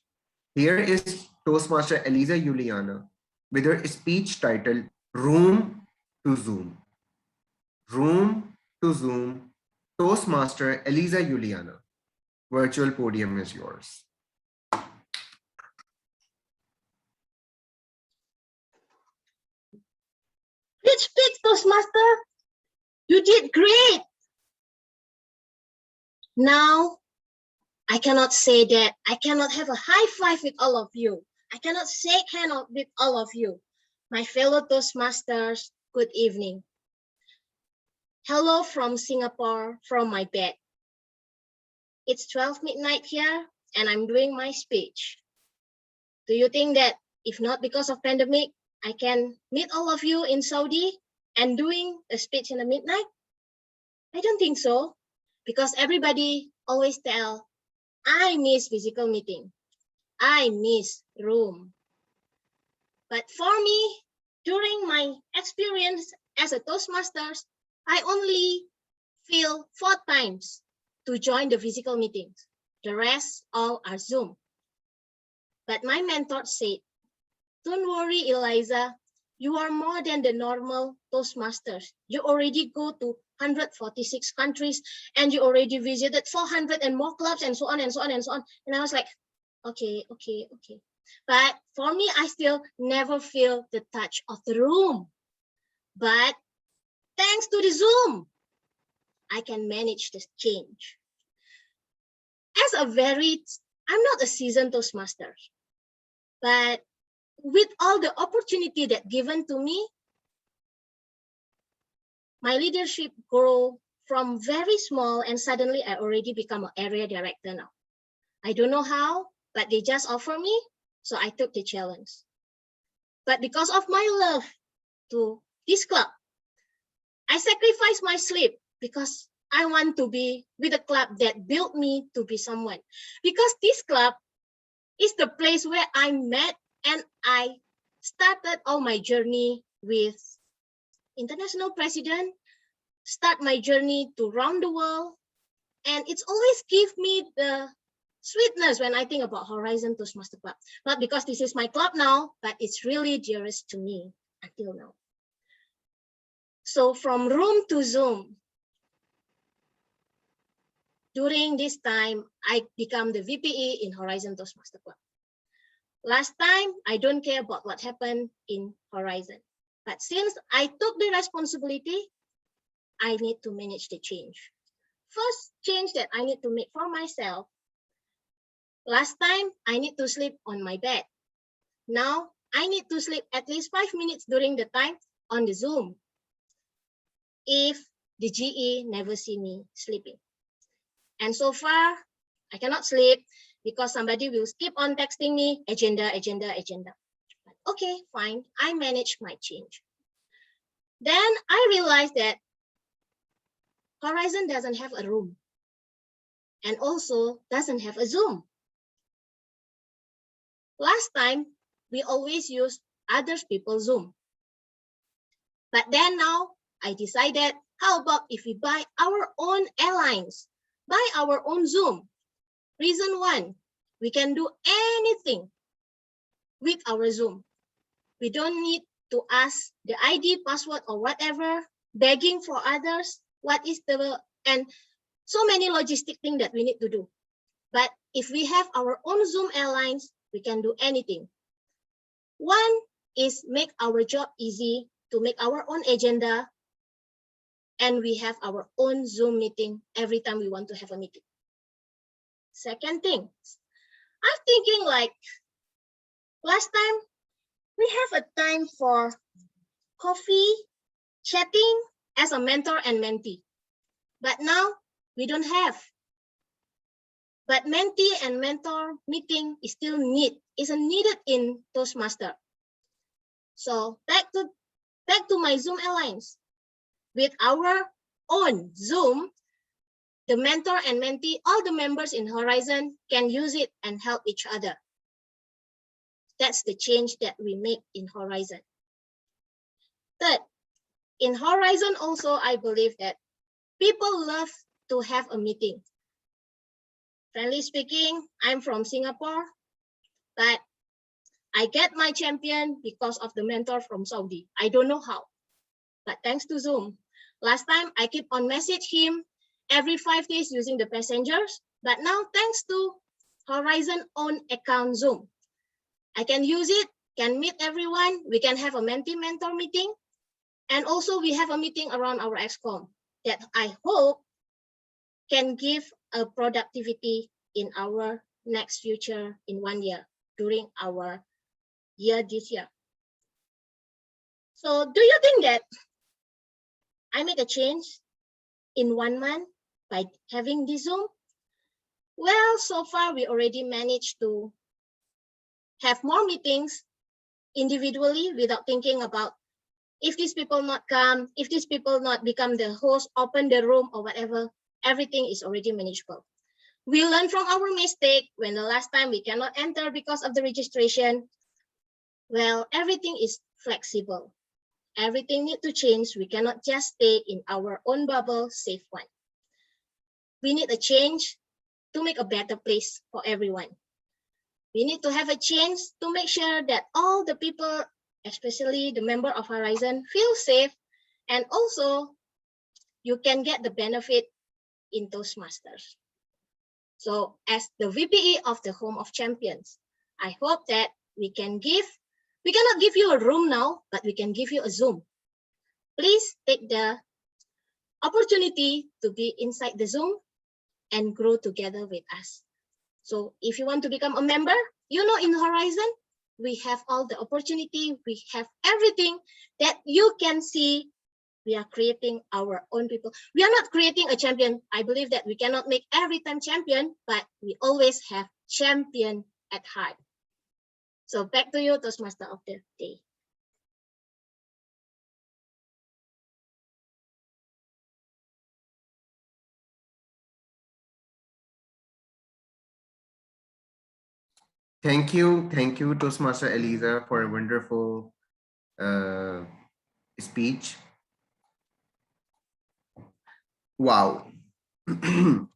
here is Toastmaster Eliza Juliana with her speech titled Room to Zoom. Room to Zoom, Toastmaster Eliza Juliana. Virtual podium is yours. Great speech, Toastmaster. You did great. Now, I cannot say that I cannot have a high five with all of you. I cannot shake hands with all of you. My fellow Toastmasters, good evening. Hello from Singapore, from my bed. It's 12 midnight here, and I'm doing my speech. Do you think that if not because of pandemic, I can meet all of you in Saudi and doing a speech in the midnight? I don't think so, because everybody always tell, I miss physical meeting. I miss room. But for me, during my experience as a Toastmasters, I only feel 4 times to join the physical meetings. The rest all are Zoom. But my mentor said, don't worry, Eliza, you are more than the normal Toastmasters. You already go to 146 countries and you already visited 400 and more clubs and so on and so on and so on. And I was like, okay. But for me, I still never feel the touch of the room. But thanks to the Zoom, I can manage this change. I'm not a seasoned Toastmaster, but with all the opportunity that given to me, my leadership grew from very small and suddenly I already become an area director now. I don't know how, but they just offer me, so I took the challenge. But because of my love to this club, I sacrificed my sleep because I want to be with a club that built me to be someone. Because this club is the place where I met and I started all my journey with international president, start my journey to round the world. And it's always give me the sweetness when I think about Horizon Toastmaster Club. Not because this is my club now, but it's really dearest to me until now. So from room to Zoom, during this time, I become the VPE in Horizon Toastmaster Club. Last time, I don't care about what happened in Horizon. But since I took the responsibility, I need to manage the change. First change that I need to make for myself. Last time, I need to sleep on my bed. Now, I need to sleep at least 5 minutes during the time on the Zoom. If the GE never see me sleeping. And so far, I cannot sleep because somebody will keep on texting me, agenda. Okay, fine, I manage my change. Then I realized that Horizon doesn't have a room and also doesn't have a Zoom. Last time, we always use other people's Zoom. But then now, I decided, how about if we buy our own airlines, buy our own Zoom? Reason 1, we can do anything with our Zoom. We don't need to ask the ID, password, or whatever, begging for others. What is the, and so many logistic things that we need to do. But if we have our own Zoom airlines, we can do anything. One is make our job easy, to make our own agenda, and we have our own Zoom meeting every time we want to have a meeting. Second thing, I'm thinking like last time we have a time for coffee, chatting as a mentor and mentee. But now we don't have. But mentee and mentor meeting is still needed in Toastmaster. So back to my Zoom alliance. With our own Zoom, the mentor and mentee, all the members in Horizon can use it and help each other. That's the change that we make in Horizon. Third, in Horizon also, I believe that people love to have a meeting. Frankly speaking, I'm from Singapore, but I get my champion because of the mentor from Saudi. I don't know how, but thanks to Zoom. Last time I keep on message him every 5 days using the passengers, but now thanks to Horizon own account Zoom, I can use it, can meet everyone. We can have a mentee mentor meeting. And also we have a meeting around our XCOM that I hope can give a productivity in our next future in 1 year during our year this year. So do you think that I make a change in 1 month by having this Zoom? Well, so far we already managed to have more meetings individually without thinking about if these people not come, if these people not become the host, open the room or whatever, everything is already manageable. We learn from our mistake when the last time we cannot enter because of the registration. Well, everything is flexible. Everything need to change. We cannot just stay in our own bubble, safe one. We need a change to make a better place for everyone. We need to have a change to make sure that all the people, especially the member of Horizon, feel safe, and also you can get the benefit in Toastmasters. So as the VPE of the Home of Champions, I hope that we cannot give you a room now, but we can give you a Zoom. Please take the opportunity to be inside the Zoom and grow together with us. So if you want to become a member, you know, in Horizon, we have all the opportunity, we have everything that you can see. We are creating our own people. We are not creating a champion. I believe that we cannot make every time champion, but we always have champion at heart. So back to you, Toastmaster of the day. Thank you, Toastmaster Eliza, for a wonderful speech. Wow.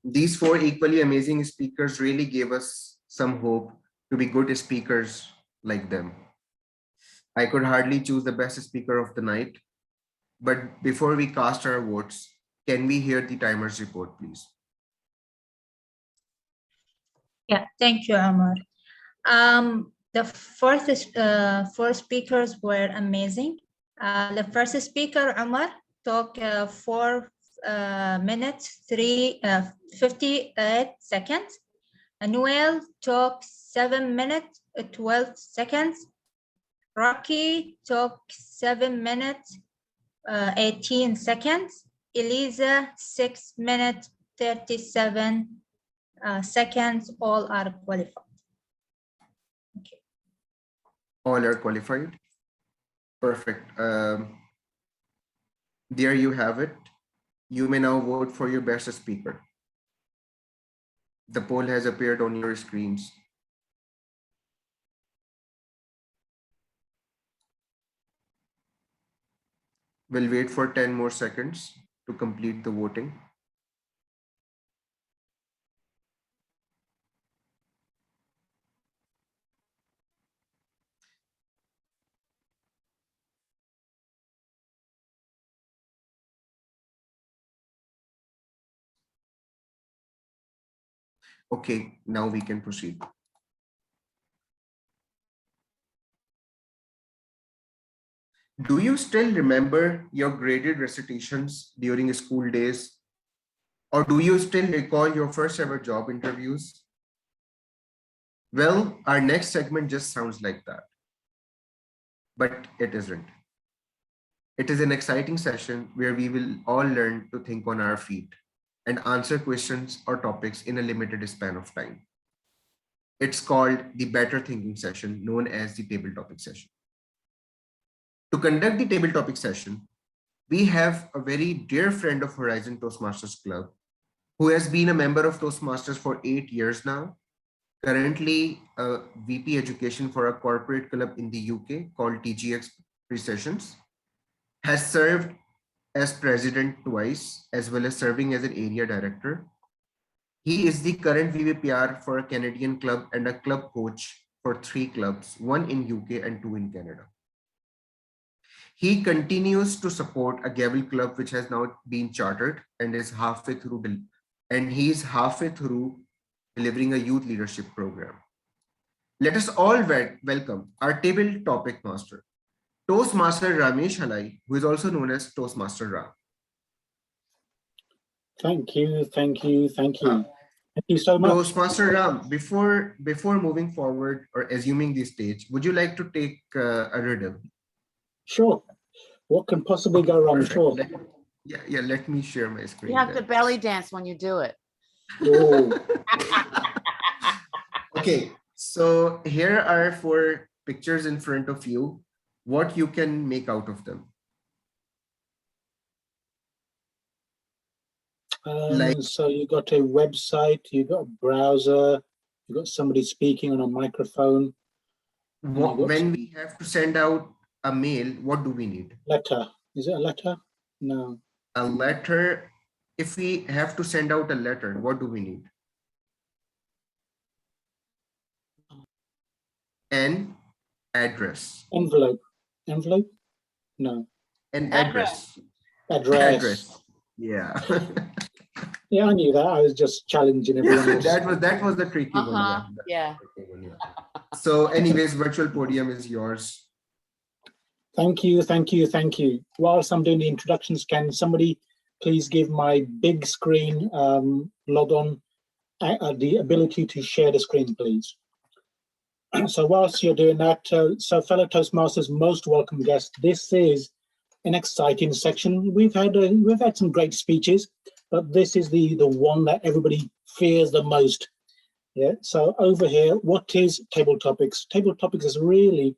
These 4 equally amazing speakers really gave us some hope to be good speakers like them. I could hardly choose the best speaker of the night, but before we cast our votes, can we hear the timer's report, please? Yeah, thank you, Omar. The four speakers were amazing. The first speaker, Omar, talked 4 minutes, 58 seconds. Noel talked 7 minutes, 12 seconds. Rocky talked 7 minutes, 18 seconds. Eliza, 6 minutes, 37 seconds. All are qualified. Okay. All are qualified. Perfect. There you have it. You may now vote for your best speaker. The poll has appeared on your screens. We'll wait for 10 more seconds to complete the voting. Okay, now we can proceed. Do you still remember your graded recitations during school days? Or do you still recall your first ever job interviews? Well, our next segment just sounds like that. But it isn't. It is an exciting session where we will all learn to think on our feet and answer questions or topics in a limited span of time. It's called the Better Thinking session, known as the Table Topic session. To conduct the Table Topic session, we have a very dear friend of Horizon Toastmasters Club, who has been a member of Toastmasters for 8 years now, currently a VP Education for a corporate club in the UK called TGX Pre-Sessions, has served as president twice, as well as serving as an area director. He is the current VVPR for a Canadian club and a club coach for 3 clubs, 1 in UK and 2 in Canada. He continues to support a Gavel club, which has now been chartered and is halfway through, delivering a youth leadership program. Let us all welcome our table topic master, Toastmaster Ramesh Halai, who is also known as Toastmaster Ram. Thank you, thank you, thank you. Thank you so much. Toastmaster Ram, before moving forward or assuming the stage, would you like to take a riddle? Sure. What can possibly go wrong? Sure. Yeah, let me share my screen. You have to belly dance when you do it. Okay, so here are 4 pictures in front of you. What you can make out of them? So you got a website, you got a browser, you got somebody speaking on a microphone. When we have to send out a mail, what do we need? Letter. Is it a letter? No. A letter. If we have to send out a letter, what do we need? An address. Envelope. Envelope? No. An address. Address. Yeah. Yeah, I knew that. I was just challenging everyone else. that was the tricky one. Yeah. So anyways, virtual podium is yours. Thank you, thank you, thank you. Whilst I'm doing the introductions, can somebody please give my big screen log on the ability to share the screen, please? So whilst you're doing that, so fellow Toastmasters, most welcome guests, this is an exciting section. We've had some great speeches, but this is the one that everybody fears the most. Yeah. So over here, what is Table Topics? Table Topics is really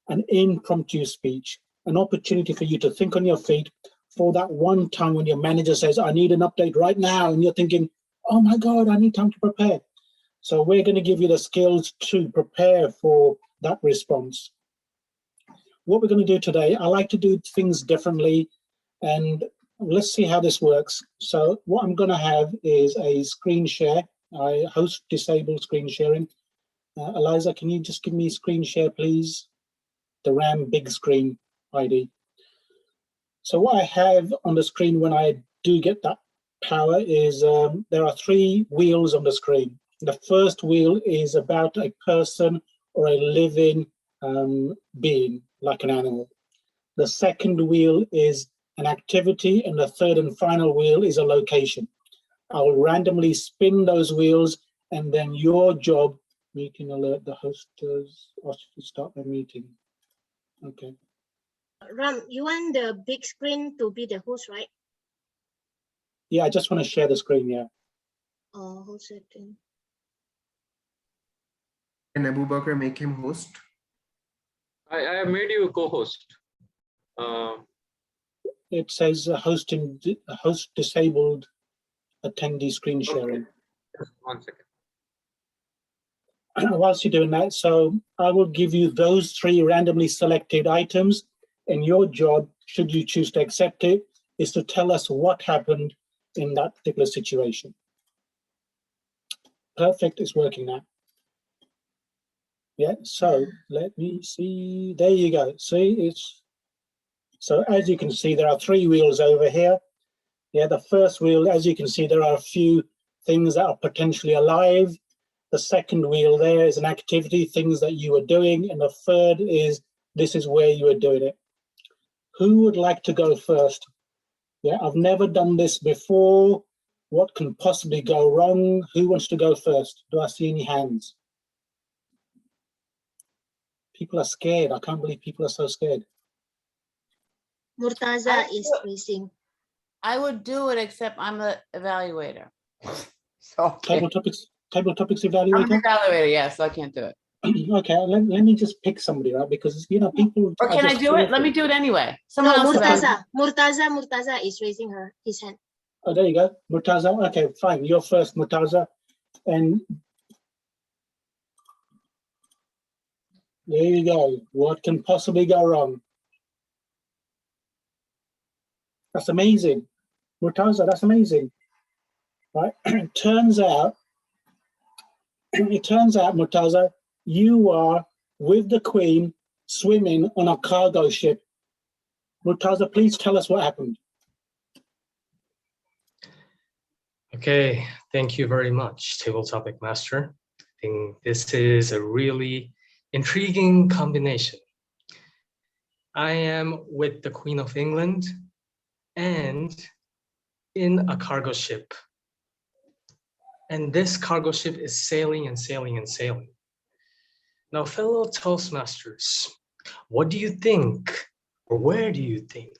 an impromptu speech, an opportunity for you to think on your feet for that one time when your manager says, I need an update right now. And you're thinking, oh my God, I need time to prepare. So we're going to give you the skills to prepare for that response. What we're going to do today, I like to do things differently, and let's see how this works. So what I'm going to have is a screen share. I host disabled screen sharing. Eliza, can you just give me screen share, please? The RAM big screen ID. So what I have on the screen when I do get that power is there are 3 wheels on the screen. The first wheel is about a person or a living being, like an animal. The second wheel is an activity, and the third and final wheel is a location. I'll randomly spin those wheels, and then your job, meeting alert the hostess, or to start the meeting. Okay. Ram, you want the big screen to be the host, right? Yeah, I just want to share the screen, yeah. Oh, hold second. Can Abu Bakr make him host? I have made you a co-host. It says host disabled attendee screen sharing. Just 1 second. Whilst you're doing that, so I will give you those 3 randomly selected items, and your job, should you choose to accept it, is to tell us what happened in that particular situation. Perfect, it's working now. Yeah, so let me see, there you go. See, so as you can see, there are 3 wheels over here. Yeah, the first wheel, as you can see, there are a few things that are potentially alive. The second wheel there is an activity, things that you are doing. And the third is, this is where you are doing it. Who would like to go first? Yeah, I've never done this before. What can possibly go wrong? Who wants to go first? Do I see any hands? People are scared. I can't believe people are so scared. Murtaza is raising. I would do it, except I'm the evaluator. So Table topics I'm an evaluator? evaluator, yes, so I can't do it. Okay, let me just pick somebody, right? Because, you know, people... Or can I do it? Let me do it anyway. Someone No, else. Murtaza is raising his hand. Oh, there you go. Murtaza. Okay, fine. You're first, Murtaza. And there you go. What can possibly go wrong? That's amazing. Murtaza, that's amazing. Right? It turns out, Murtaza, you are with the Queen swimming on a cargo ship. Murtaza, please tell us what happened. Okay, thank you very much, Table Topic Master. I think this is a really intriguing combination. I am with the Queen of England and in a cargo ship. And this cargo ship is sailing and sailing and sailing. Now, fellow Toastmasters, what do you think, or where do you think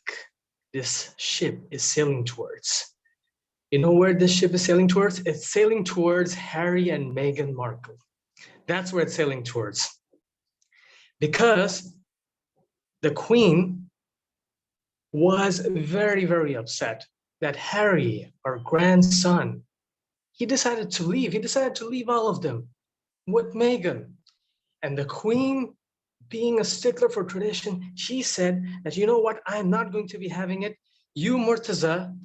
this ship is sailing towards? You know where this ship is sailing towards? It's sailing towards Harry and Meghan Markle. That's where it's sailing towards. Because the Queen was very, very upset that Harry, our grandson, he decided to leave. He decided to leave all of them with Meghan. And the Queen, being a stickler for tradition, she said that, you know what, I'm not going to be having it. You, Murtaza,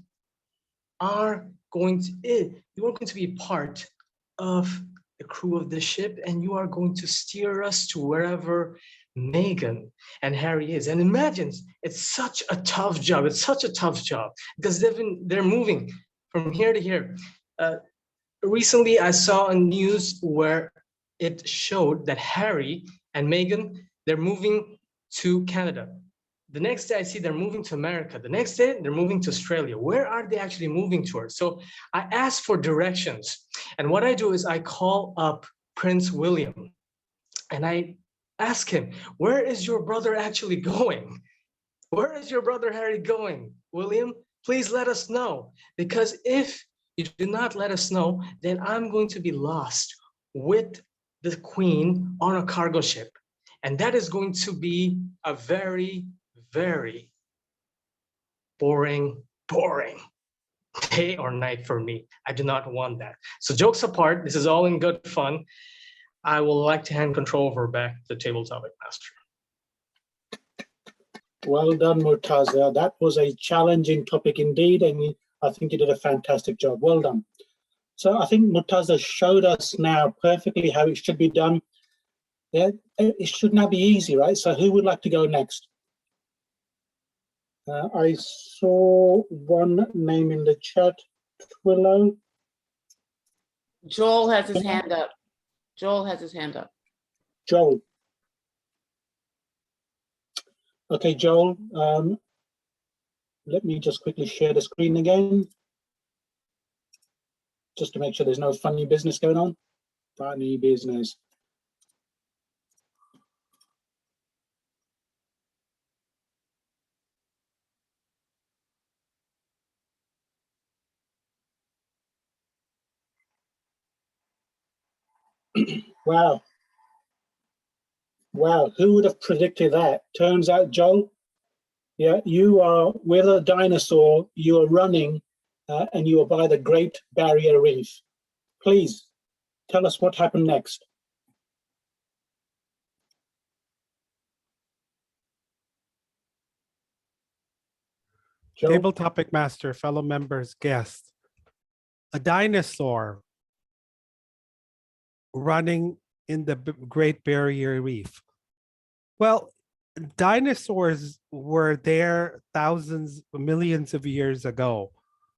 you are going to be part of the crew of the ship, and you are going to steer us to wherever Meghan and Harry is. And imagine, it's such a tough job. It's such a tough job because they're moving from here to here. Recently, I saw a news where it showed that Harry and Meghan, they're moving to Canada. The next day I see they're moving to America. The next day they're moving to Australia. Where are they actually moving towards? So I asked for directions. And what I do is I call up Prince William and I ask him, where is your brother actually going? Where is your brother Harry going? William, please let us know. Because if you do not let us know, then I'm going to be lost with the Queen on a cargo ship. And that is going to be a very, very boring day or night for me. I do not want that. So jokes apart, this is all in good fun. I will like to hand control over back to the Table Topic Master. Well done, Murtaza. That was a challenging topic indeed. And I think you did a fantastic job. Well done. So I think Murtaza showed us now perfectly how it should be done. Yeah, it should now be easy, right? So who would like to go next? I saw one name in the chat, Twillo. Joel has his hand up. Joel has his hand up. Joel. Okay, Joel, let me just quickly share the screen again, just to make sure there's no funny business going on. Funny business. Wow. Wow, who would have predicted that? Turns out, Joel, yeah, you are with a dinosaur, you are running, and you are by the Great Barrier Reef. Please tell us what happened next. Joel? Table Topic Master, fellow members, guests. A dinosaur running in the Great Barrier Reef. Well, dinosaurs were there thousands, millions of years ago.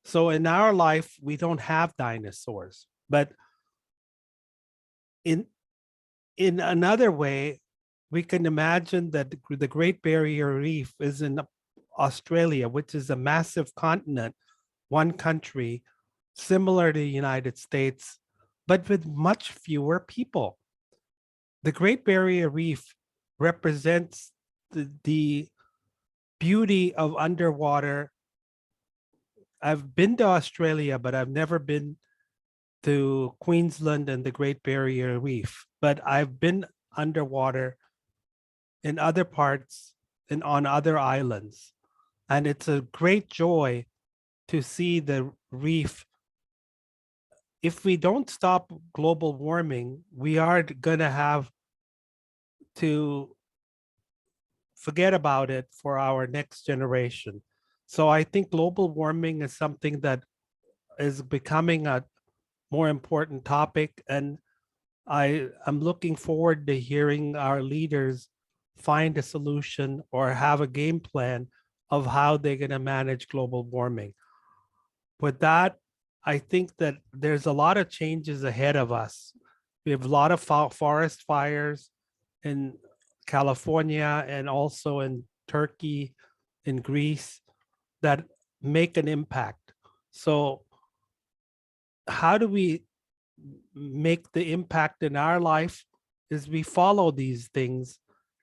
So in our life, we don't have dinosaurs, but in another way, we can imagine that the Great Barrier Reef is in Australia, which is a massive continent, one country, similar to the United States, but with much fewer people. The Great Barrier Reef represents the beauty of underwater. I've been to Australia, but I've never been to Queensland and the Great Barrier Reef, but I've been underwater in other parts and on other islands. And it's a great joy to see the reef. If we don't stop global warming, we are gonna have to forget about it for our next generation. So I think global warming is something that is becoming a more important topic. And I'm looking forward to hearing our leaders find a solution or have a game plan of how they're going to manage global warming. With that, I think that there's a lot of changes ahead of us. We have a lot of forest fires in California and also in Turkey, in Greece, that make an impact. So how do we make the impact in our life is we follow these things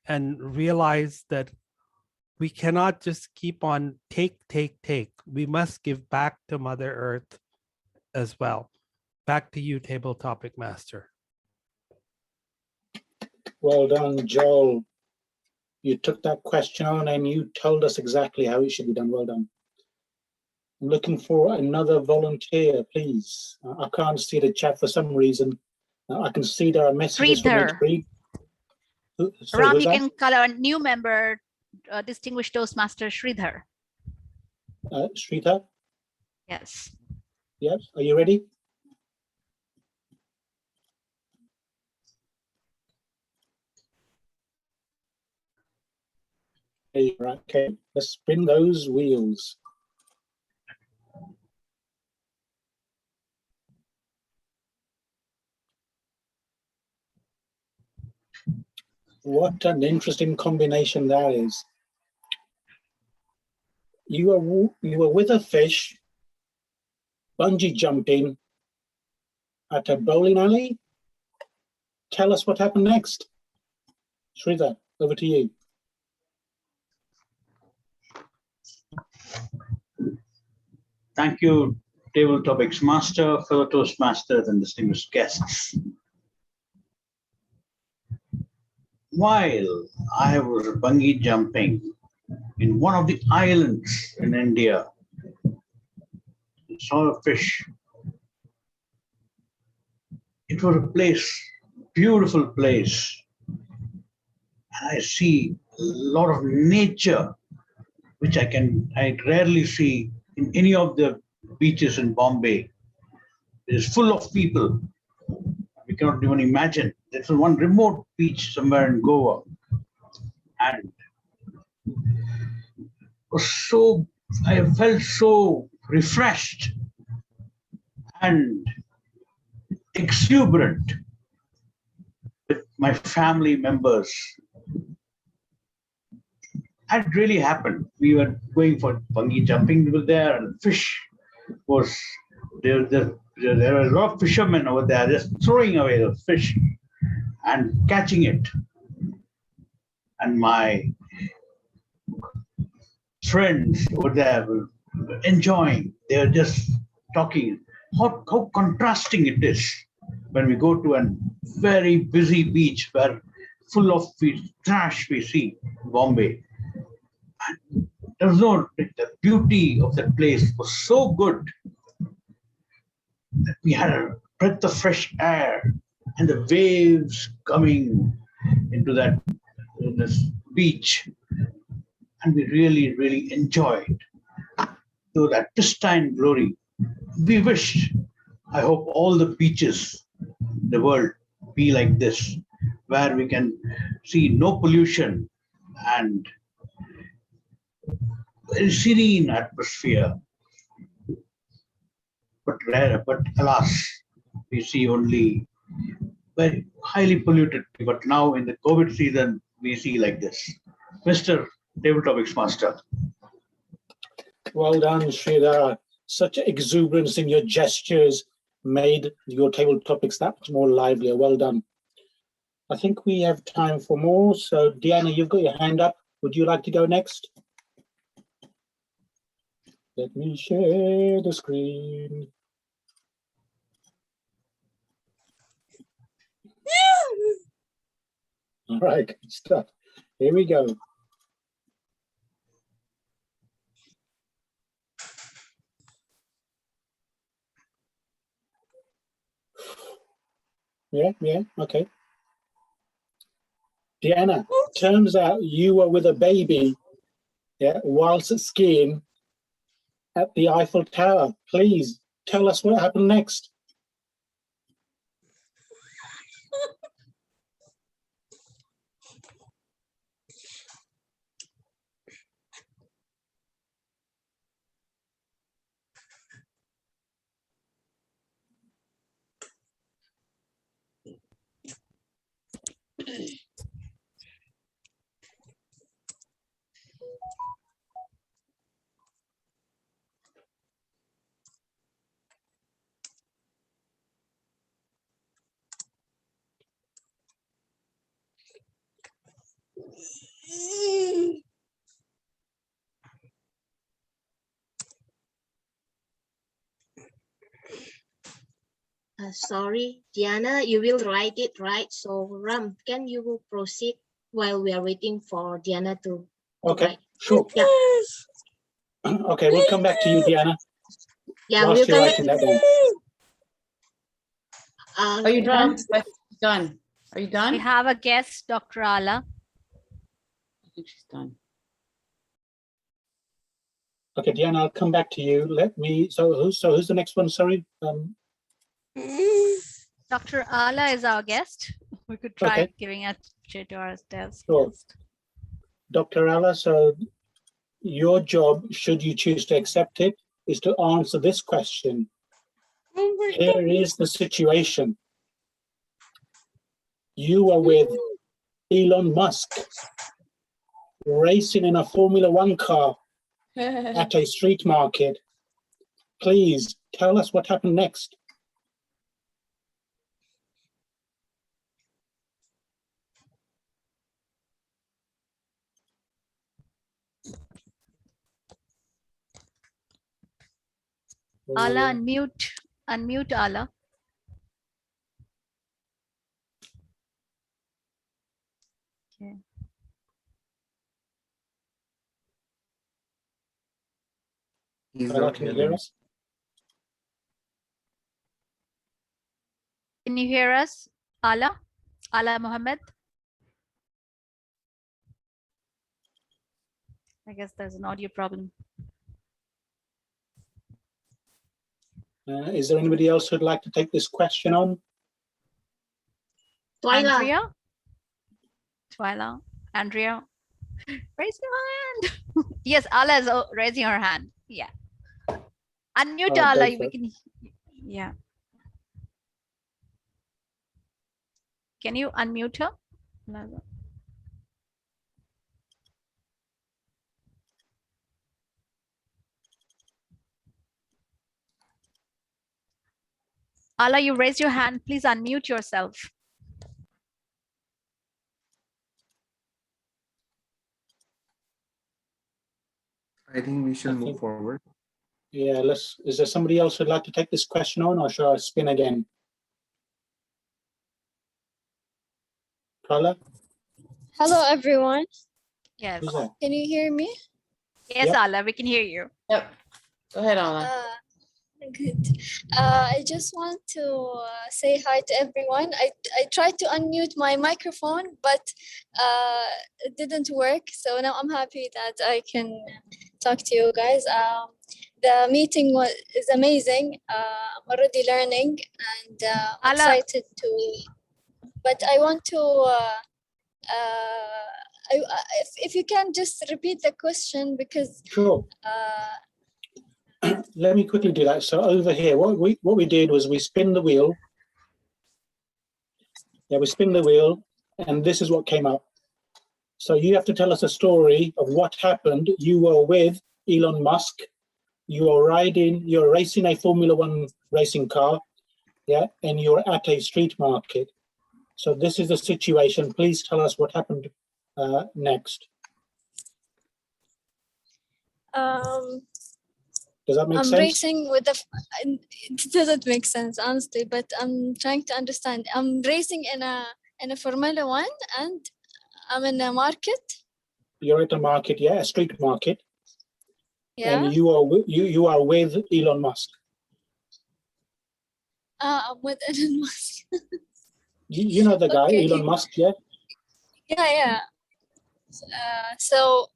and realize that we cannot just keep on take. We must give back to Mother Earth as well. Back to you, Table Topic Master. Well done, Joel. You took that question on and you told us exactly how it should be done. Well done. I'm looking for another volunteer, please. I can't see the chat for some reason. I can see there are messages from Sridhar. each group. Sorry, Ram, who's you that? can call a new member, Distinguished Toastmaster Sridhar. Shrita? Yes. Yes, are you ready? Right, okay, let's spin those wheels. What an interesting combination that is. You were with a fish, bungee jumping at a bowling alley. Tell us what happened next. Sridhar, over to you. Thank you, Table Topics Master, fellow Toastmasters, and distinguished guests. While I was bungee jumping in one of the islands in India, I saw a fish. It was a place, beautiful place. And I see a lot of nature, which I rarely see in any of the beaches in Bombay. It is full of people. We cannot even imagine. There's one remote beach somewhere in Goa. And I felt so refreshed and exuberant with my family members. That really happened. We were going for bungee jumping over there, and fish was there. There were a lot of fishermen over there just throwing away the fish and catching it. And my friends over there were enjoying. They were just talking how contrasting it is when we go to a very busy beach where full of trash we see in Bombay. And there was the beauty of that place was so good that we had a breath of fresh air and the waves coming into this beach. And we really, really enjoyed that pristine glory. We wish, I hope all the beaches in the world be like this, where we can see no pollution and a serene atmosphere. but rare, but alas, we see only very highly polluted. But now in the COVID season, we see like this. Mr. Table Topics Master. Well done, Sridhar. Such exuberance in your gestures made your table topics that much more livelier. Well done. I think we have time for more. So, Diana, you've got your hand up. Would you like to go next? Let me share the screen. All right, good stuff. Here we go. Yeah, okay. Diana, turns out you were with a baby, whilst skiing at the Eiffel Tower. Please tell us what happened next. Sorry, Diana, you will write it, right? So Ram, can you proceed while we are waiting for Diana to Okay, write? sure. Yeah. Okay, we'll come back to you, Diana. Yeah, whilst we'll you're come writing back. that down. Are you done? Done. Are you done? We have a guest, Dr. Ala. I think she's done. Okay, Diana, I'll come back to you. Let me. So who's the next one? Sorry. Dr. Ala is our guest. We could try Okay. giving it to our guest. Sure. Dr. Alla, so your job, should you choose to accept it, is to answer this question. Here is the situation. You are with Elon Musk racing in a Formula One car at a street market. Please tell us what happened next. Ala, unmute Ala. Okay. He's Ala, not can you hearing hear us. us? Can you hear us, Ala? Ala Mohammad? I guess there's an audio problem. Is there anybody else who'd like to take this question on? Andrea? Twyla? Andrea? Raise your hand. Yes, Ala is raising her hand. Yeah. Unmute Oh, Ala. go for We it. can. Yeah. Can you unmute her? Eliza? Ala, you raise your hand. Please unmute yourself. I think we shall move forward. Yeah, is there somebody else who'd like to take this question on, or shall I spin again? Carla? Hello, everyone. Yes. Who's that? Can you hear me? Yes, Yep. Ala, we can hear you. Yep. Go ahead, Ala. Good. I just want to say hi to everyone. I tried to unmute my microphone, but it didn't work. So now I'm happy that I can talk to you guys. The meeting is amazing. I'm already learning, and I'm excited to. But I want to. If you can just repeat the question, because sure. let me quickly do that. So over here, what we did was we spin the wheel. Yeah, we spin the wheel, and this is what came up. So you have to tell us a story of what happened. You were with Elon Musk. You're racing a Formula One racing car, yeah, and you're at a street market. So this is the situation. Please tell us what happened next. Does that make I'm sense? racing with the. It doesn't make sense, honestly, but I'm trying to understand. I'm racing in a Formula One, and I'm in a market. You're at a market, yeah, a street market. Yeah. And you are with Elon Musk. I'm with Elon Musk. You know the guy, Okay, Elon Musk, yeah? Yeah. So,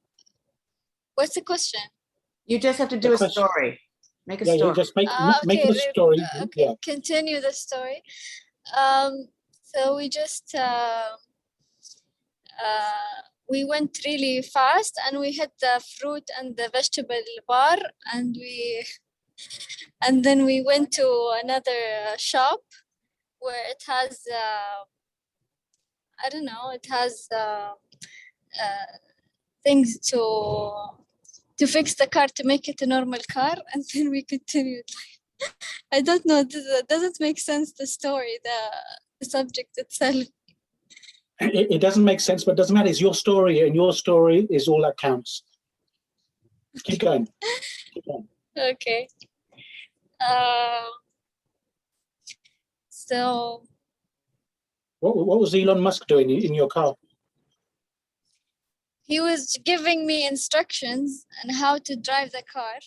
what's the question? You just have to The do a question- story. Make a Yeah, story. you just make Okay, the story. okay, Yeah. continue the story. So we went really fast, and we hit the fruit and the vegetable bar, and then we went to another shop where it has I don't know, it has things to fix the car to make it a normal car, and then we continued. I don't know, doesn't make sense, the story, the subject itself. It doesn't make sense, but it doesn't matter. It's your story, and your story is all that counts. Keep going. Keep going. Okay. So What was Elon Musk doing in your car? he was giving me instructions on how to drive the car,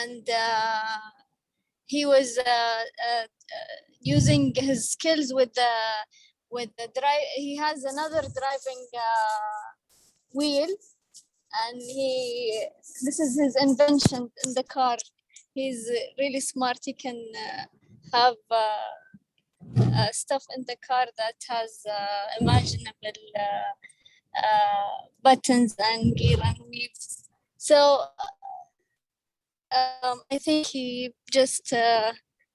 and he was using his skills with the drive. He has another driving wheel, and this is his invention in the car. He's really smart. He can have stuff in the car that has imaginable buttons and gear and wheels. So I think he just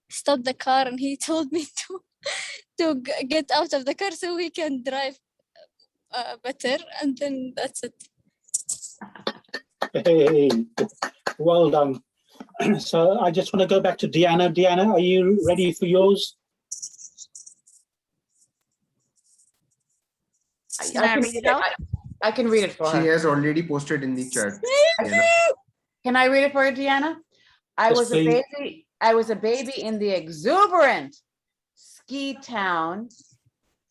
stopped the car, and he told me to get out of the car so we can drive better, and then that's it. Hey, well done. So I just want to go back to Deanna. Deanna, are you ready for yours? Can I read it out? I can read it for her. She has already posted in the chat. Can I read it for you, Deanna? I Yes, was a please. baby. I was a baby in the exuberant ski town,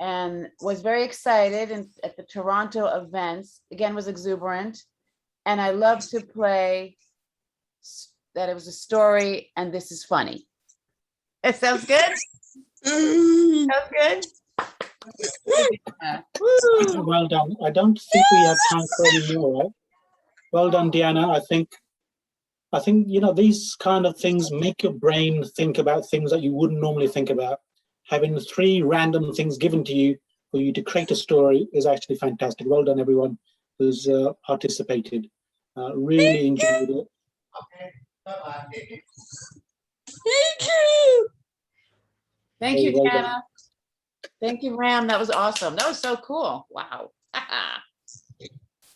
and was very excited at the Toronto events. Again, was exuberant, and I loved to play. That it was a story, and this is funny. It sounds good. Sounds good. Well done. I don't think we have time for any more, right? Well done, Deanna. I think these kind of things make your brain think about things that you wouldn't normally think about. Having 3 random things given to you for you to create a story is actually fantastic. Well done, everyone who's participated. Really enjoyed it. Thank you, Well Deanna. done. Thank you, Ram. That was awesome. That was so cool. Wow.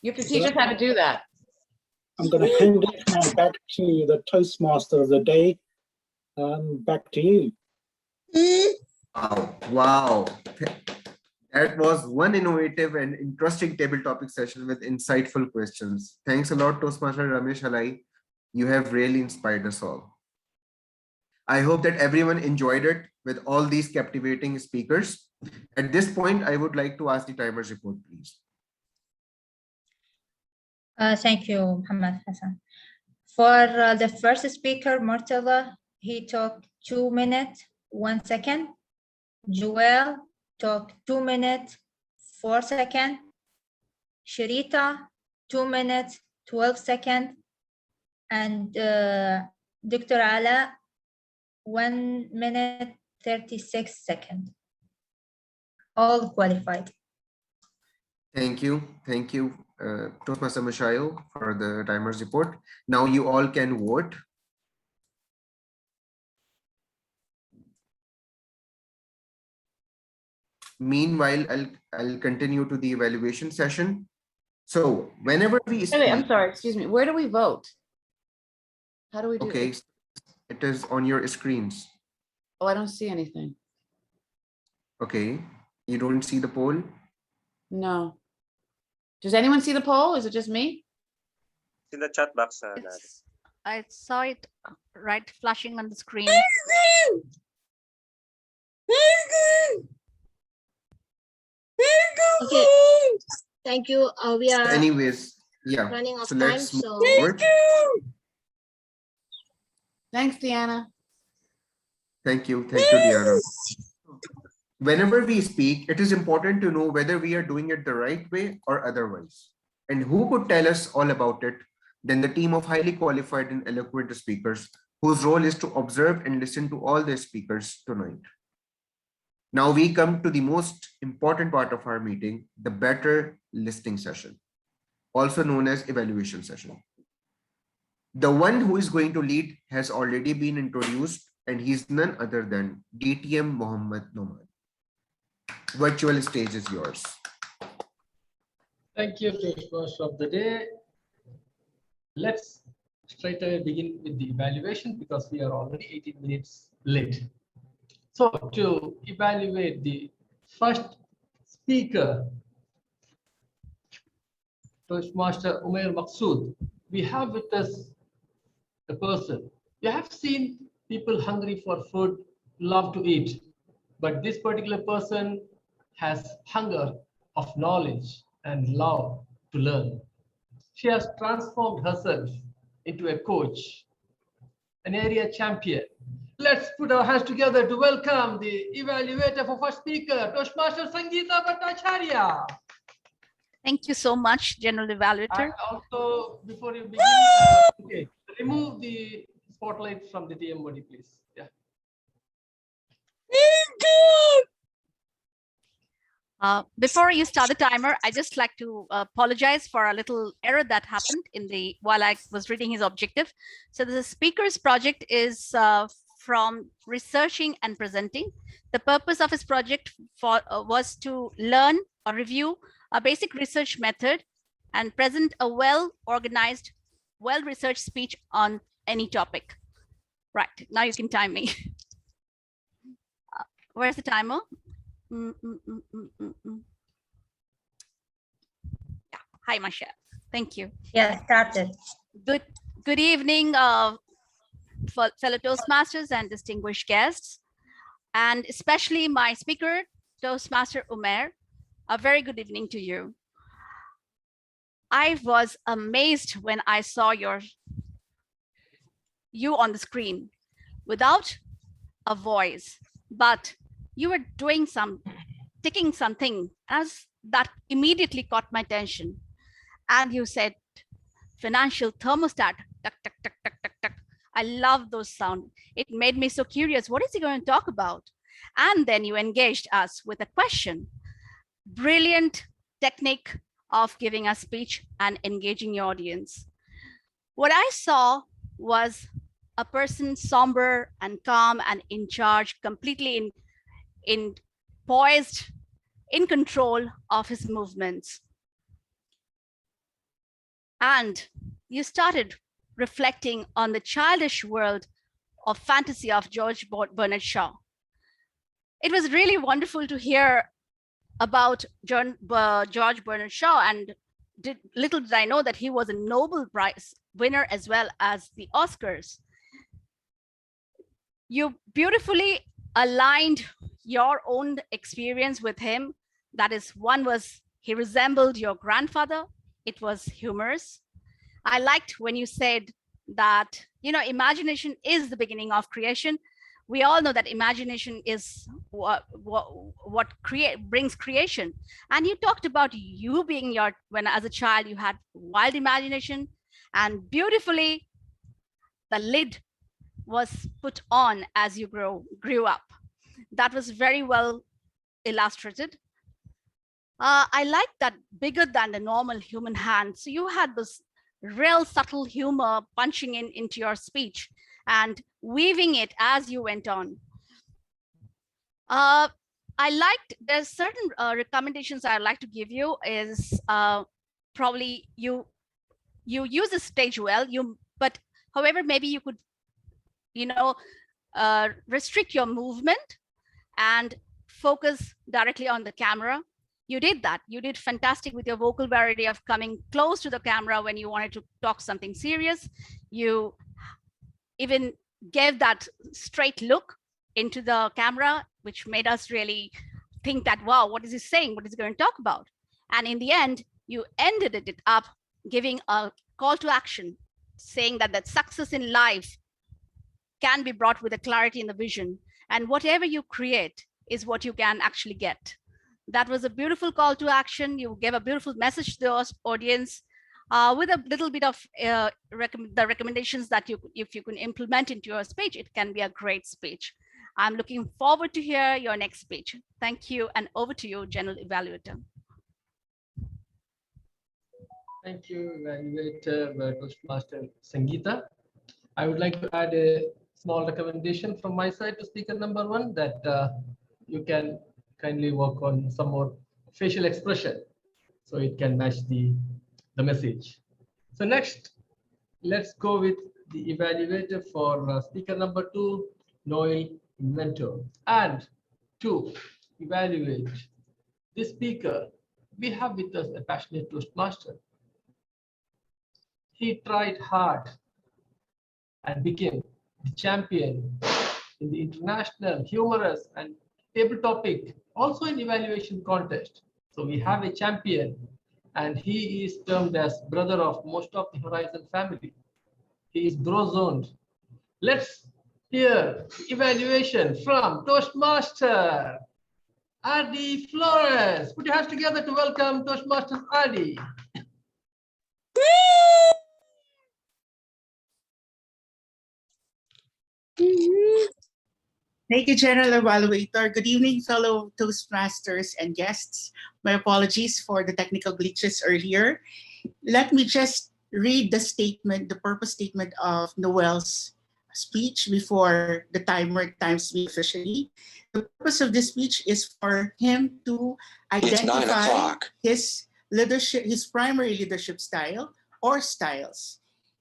You have to teach us how to do that. I'm going to hand it now back to the Toastmaster of the day. Back to you. Wow. That was one innovative and interesting table topic session with insightful questions. Thanks a lot, Toastmaster Ramesh, Halai. You have really inspired us all. I hope that everyone enjoyed it with all these captivating speakers. At this point, I would like to ask the timers report, please. Thank you, Mohammad Hassan. For the first speaker, Murtaza, he took 2 minutes, 1 second. Joel took 2 minutes, 4 seconds. Sharita, 2 minutes, 12 seconds. And Dr. Ala, 1 minute, 36 seconds. All qualified. Thank you. Thank you, Toastmaster Mashayo, for the timers report. Now you all can vote. Meanwhile, I'll continue to the evaluation session. So whenever we speak, Wait, I'm sorry, excuse me. Where do we vote? How do we do okay, it? it is on your screens. Oh, I don't see anything. Okay, you don't see the poll? No. Does anyone see the poll? Is it just me? In the chat box. I saw it right flashing on the screen. Okay, thank you. We are Anyways, yeah. running out So of time, let's move so forward. Thanks, Deanna. Thank you, Diana. Whenever we speak, it is important to know whether we are doing it the right way or otherwise. And who could tell us all about it than the team of highly qualified and eloquent speakers whose role is to observe and listen to all the speakers tonight. Now we come to the most important part of our meeting, the better listening session, also known as evaluation session. The one who is going to lead has already been introduced, and he's none other than DTM Mohammad Nooman. Virtual stage is yours. Thank you, Toastmaster of the day. Let's straight away begin with the evaluation because we are already 18 minutes late. So to evaluate the first speaker, Toastmaster Umair Maqsood, we have with us a person. You have seen people hungry for food, love to eat, but this particular person has hunger of knowledge and love to learn. She has transformed herself into a coach, an area champion. Let's put our hands together to welcome the evaluator for first speaker, Toastmaster Sangeeta Bhattacharya. Thank you so much, General Evaluator. And also, before you begin, okay, remove the spotlight from the TMOD, please. Yeah. Before you start the timer, I just like to apologize for a little error that happened while I was reading his objective. So the speaker's project is from researching and presenting. The purpose of his project was to learn or review a basic research method and present a well-organized, well-researched speech on any topic. Right, now you can time me. Where's the timer? Yeah. Hi, Masha. Thank you. Yeah, started. Good evening, fellow Toastmasters and distinguished guests, and especially my speaker, Toastmaster Umair. A very good evening to you. I was amazed when I saw you on the screen without a voice, but you were doing ticking something that immediately caught my attention. And you said, financial thermostat, tuck, tuck, tuck, tuck, tuck, tuck. I love those sounds. It made me so curious. What is he going to talk about? And then you engaged us with a question. Brilliant technique of giving a speech and engaging your audience. What I saw was a person somber and calm and in charge, completely in poised, in control of his movements. And you started reflecting on the childish world of fantasy of George Bernard Shaw. It was really wonderful to hear about George Bernard Shaw, and little did I know that he was a Nobel Prize winner as well as the Oscars. You beautifully aligned your own experience with him. That is, one was he resembled your grandfather. It was humorous. I liked when you said that, imagination is the beginning of creation. We all know that imagination is what brings creation. And you talked about you being when as a child you had wild imagination, and beautifully the lid was put on as you grew up. That was very well illustrated. I like that bigger than the normal human hand. So you had this real subtle humor punching into your speech and weaving it as you went on. I liked, there's certain recommendations I'd like to give you is probably you use the stage well, but however, maybe you could, restrict your movement and focus directly on the camera. You did that. You did fantastic with your vocal variety of coming close to the camera when you wanted to talk something serious. You even gave that straight look into the camera, which made us really think that, wow, what is he saying? What is he going to talk about? And in the end, you ended it up giving a call to action, saying that success in life can be brought with a clarity in the vision, and whatever you create is what you can actually get. That was a beautiful call to action. You gave a beautiful message to the audience with a little bit of the recommendations that if you can implement into your speech, it can be a great speech. I'm looking forward to hear your next speech. Thank you, and over to you, General Evaluator. Thank you, Evaluator Toastmaster Sangeeta. I would like to add a small recommendation from my side to speaker number 1, that you can kindly work on some more facial expression so it can match the message. So next, let's go with the evaluator for speaker number 2, Noel Invento. And to evaluate this speaker, we have with us a passionate Toastmaster. He tried hard and became the champion in the international humorous and table topic, also in evaluation contest. So we have a champion, and he is termed as brother of most of the Horizon family. He is bro-zoned. Let's hear evaluation from Toastmaster Adi Flores. Put your hands together to welcome Toastmaster Adi. Thank you, General Evaluator. Good evening, fellow Toastmasters and guests. My apologies for the technical glitches earlier. Let me just read the statement, the purpose statement of Noel's speech before the timer times me officially. The purpose of this speech is for him to identify his leadership, his primary leadership style or styles,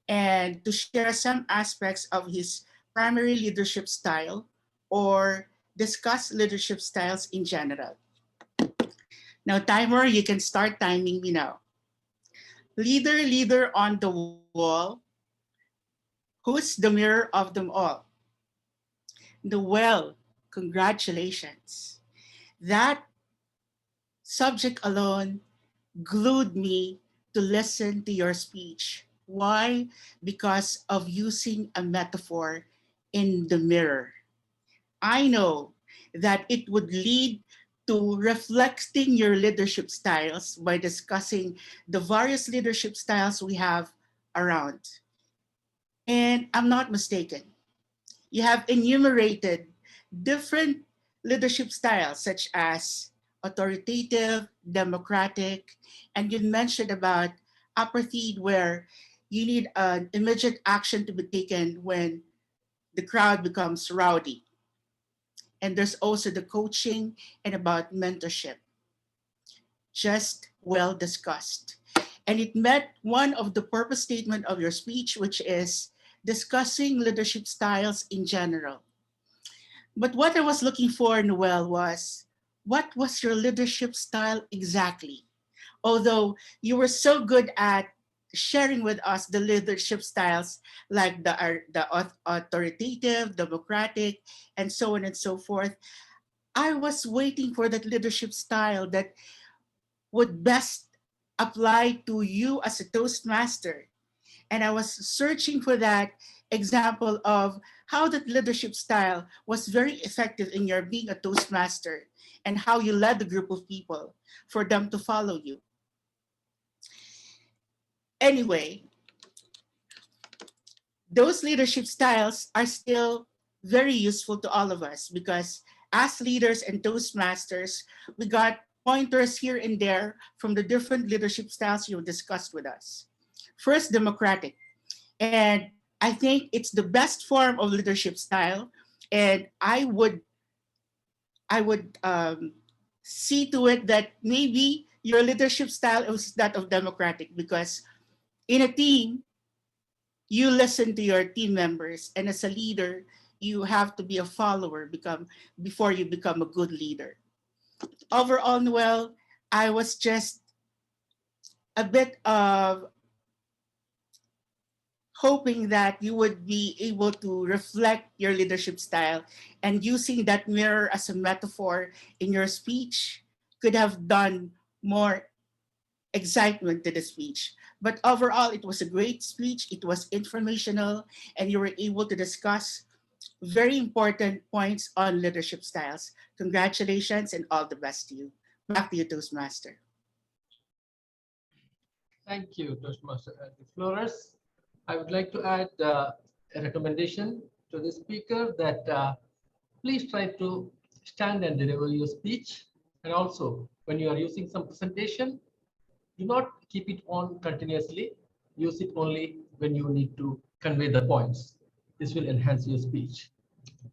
and to share some aspects of his primary leadership style or discuss leadership styles in general. Now, timer, you can start timing me now. Leader, leader on the wall, who's the mirror of them all? Noel, congratulations. That subject alone glued me to listen to your speech. Why? Because of using a metaphor in the mirror. I know that it would lead to reflecting your leadership styles by discussing the various leadership styles we have around. And I'm not mistaken. You have enumerated different leadership styles such as authoritative, democratic, and you mentioned about apathy where you need an immediate action to be taken when the crowd becomes rowdy. And there's also the coaching and about mentorship. Just well discussed. And it met one of the purpose statement of your speech, which is discussing leadership styles in general. But what I was looking for, Noel, was what was your leadership style exactly? Although you were so good at sharing with us the leadership styles like the authoritative, democratic, and so on and so forth, I was waiting for that leadership style that would best apply to you as a Toastmaster. And I was searching for that example of how that leadership style was very effective in your being a Toastmaster and how you led the group of people for them to follow you. Anyway, those leadership styles are still very useful to all of us because as leaders and Toastmasters, we got pointers here and there from the different leadership styles you discussed with us. First, democratic. And I think it's the best form of leadership style. And I would I would see to it that maybe your leadership style is that of democratic, because in a team, you listen to your team members, and as a leader, you have to be a follower before you become a good leader. Overall, Noel, I was just a bit of hoping that you would be able to reflect your leadership style, and using that mirror as a metaphor in your speech could have done more excitement to the speech. But overall, it was a great speech. It was informational, and you were able to discuss very important points on leadership styles. Congratulations and all the best to you. Back to you, Toastmaster. Thank you, Toastmaster Flores. I would like to add a recommendation to the speaker that please try to stand and deliver your speech. And also, when you are using some presentation, do not keep it on continuously. Use it only when you need to convey the points. This will enhance your speech.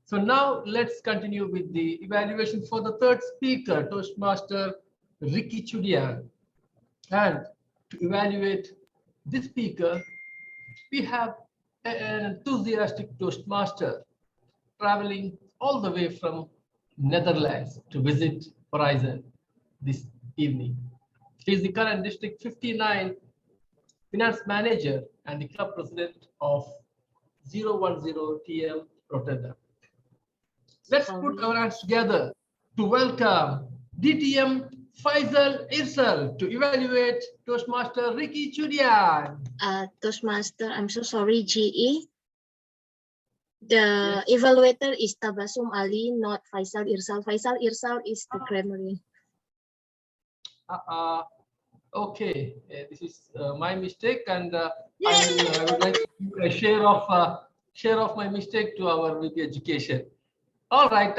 So now let's continue with the evaluation for the third speaker, Toastmaster Chuidian. And to evaluate this speaker, we have an enthusiastic Toastmaster traveling all the way from Netherlands to visit Horizon this evening. He is the current District 59 Finance Manager and the Club President of 010 TM Rotterdam. Let's put our hands together to welcome DTM Faisal to evaluate Toastmaster Chuidian. Toastmaster, I'm so sorry, GE. The evaluator is Tabassum Ali, not Faisal Irsal. Faisal Irsal is the grammarian. Okay, this is my mistake, and I would like to give a share of my mistake to our VP Education. All right,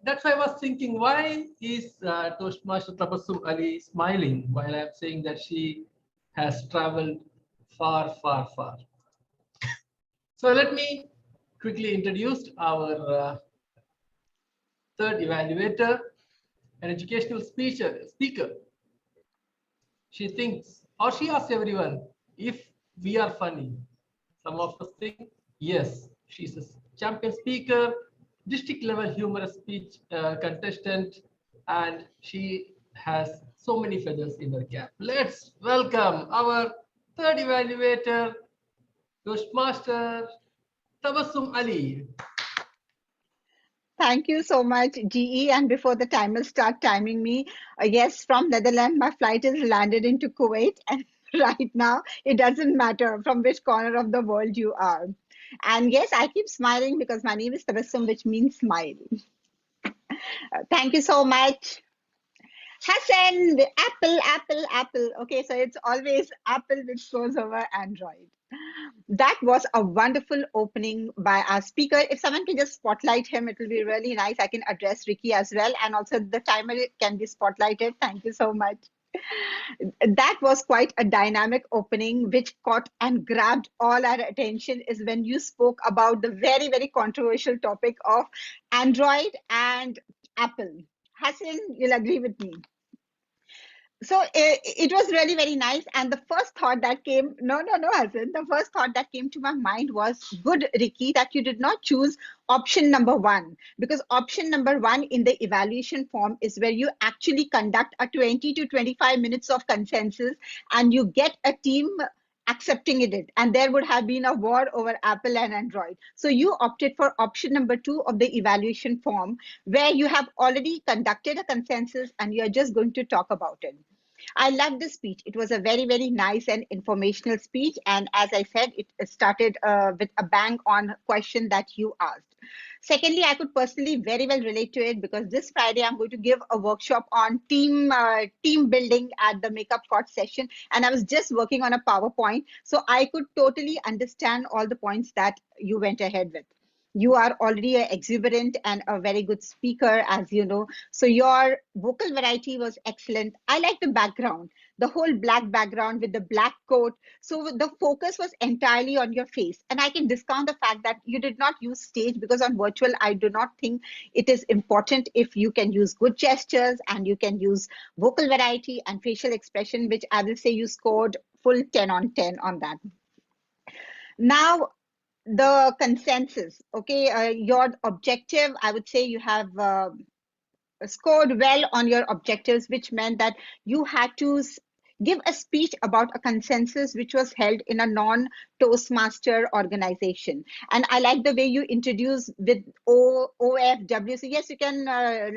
that's why I was thinking, why is Toastmaster Tabassum Ali smiling while I'm saying that she has traveled far, far, far. So let me quickly introduce our third evaluator, an educational speaker. She thinks, or she asks everyone, if we are funny. Some of us think, yes, she's a champion speaker, district level humorous speech contestant, and she has so many feathers in her cap. Let's welcome our third evaluator, Toastmaster Tabassum Ali. Thank you so much, GE. And before the timer start timing me, yes, from Netherlands, my flight is landed into Kuwait. And right now, it doesn't matter from which corner of the world you are. And yes, I keep smiling because my name is Tabassum, which means smile. Thank you so much. Hassan, the Apple. Okay, so it's always Apple which goes over Android. That was a wonderful opening by our speaker. If someone can just spotlight him, it will be really nice. I can address Ricky as well. And also the timer can be spotlighted. Thank you so much. That was quite a dynamic opening, which caught and grabbed all our attention is when you spoke about the very, very controversial topic of Android and Apple. Hassan, you'll agree with me. So it was really very nice. And the first thought that came, no, Hassan, the first thought that came to my mind was, good, Ricky, that you did not choose option number 1, because option number 1 in the evaluation form is where you actually conduct a 20 to 25 minutes of consensus and you get a team accepting it, and there would have been a war over Apple and Android. So you opted for option number 2 of the evaluation form, where you have already conducted a consensus and you're just going to talk about it. I loved the speech. It was a very, very nice and informational speech. And as I said, it started with a bang on question that you asked. Secondly, I could personally very well relate to it because this Friday I'm going to give a workshop on team building at the Makeup Court session. And I was just working on a PowerPoint. So I could totally understand all the points that you went ahead with. You are already an exuberant and a very good speaker, as you know. So your vocal variety was excellent. I like the background, the whole black background with the black coat. So the focus was entirely on your face. And I can discount the fact that you did not use stage, because on virtual, I do not think it is important if you can use good gestures and you can use vocal variety and facial expression, which I will say you scored full 10 on 10 on that. Now, the consensus, okay, your objective, I would say you have scored well on your objectives, which meant that you had to give a speech about a consensus which was held in a non-Toastmaster organization. And I like the way you introduce with OFW. So yes, you can,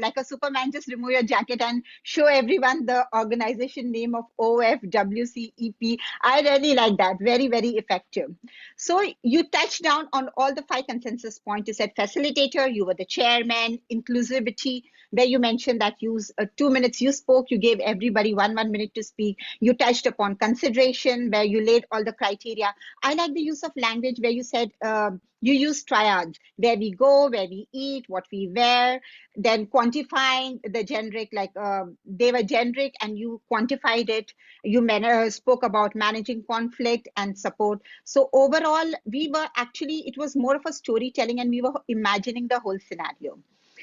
like a Superman, just remove your jacket and show everyone the organization name of OFWCEP. I really like that. Very, very effective. So you touched down on all the 5 consensus points. You said facilitator, you were the chairman, inclusivity, where you mentioned that you 2 minutes you spoke, you gave everybody one minute to speak. You touched upon consideration, where you laid all the criteria. I like the use of language where you said you use triads, where we go, where we eat, what we wear, then quantifying the generic, like they were generic and you quantified it. You spoke about managing conflict and support. So overall, we were actually, it was more of a storytelling and we were imagining the whole scenario.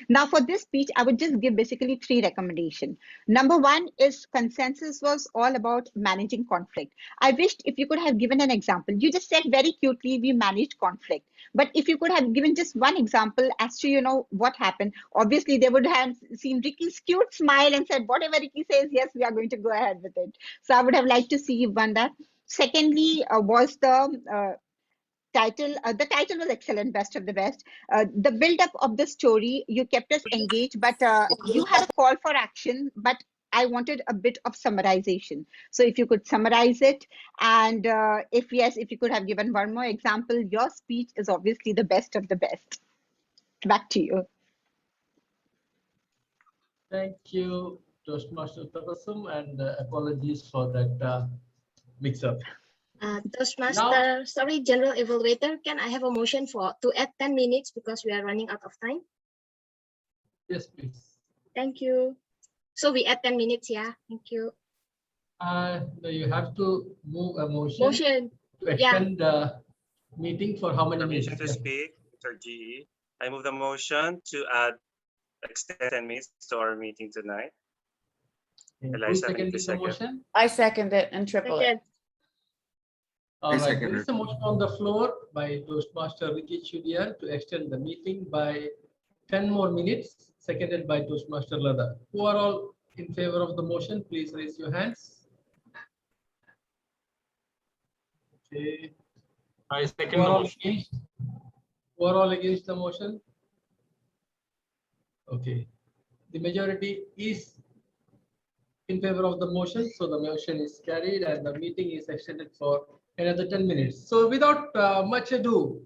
Now for this speech, I would just give basically 3 recommendations. Number 1 is consensus was all about managing conflict. I wished if you could have given an example. You just said very cutely, we managed conflict. But if you could have given just one example as to, you know, what happened, obviously they would have seen Ricky's cute smile and said, whatever Ricky says, yes, we are going to go ahead with it. So I would have liked to see you done that. Secondly, was the title. The title was excellent, best of the best. The build-up of the story, you kept us engaged, but you had a call for action, but I wanted a bit of summarization. So if you could summarize it, and if yes, if you could have given one more example, your speech is obviously the best of the best. Back to you. Thank you, Toastmaster Tabassum, and apologies for that mix-up. Toastmaster, sorry, General Evaluator, can I have a motion to add 10 minutes because we are running out of time? Yes, please. Thank you. So we add 10 minutes, yeah. Thank you. No, you have to move a motion to extend the meeting for how many minutes? Permission to speak, Mr. GE. I move the motion to add extend 10 minutes to our meeting tonight. Eliza, second the motion? I second it and triple it. All right, there is a motion on the floor by Toastmaster Ricky Chuidian to extend the meeting by 10 more minutes, seconded by Toastmaster Lada. Who are all in favor of the motion? Please raise your hands. Okay. I second the motion. Who are all against the motion? Okay. The majority is in favor of the motion, so the motion is carried and the meeting is extended for another 10 minutes. So without much ado,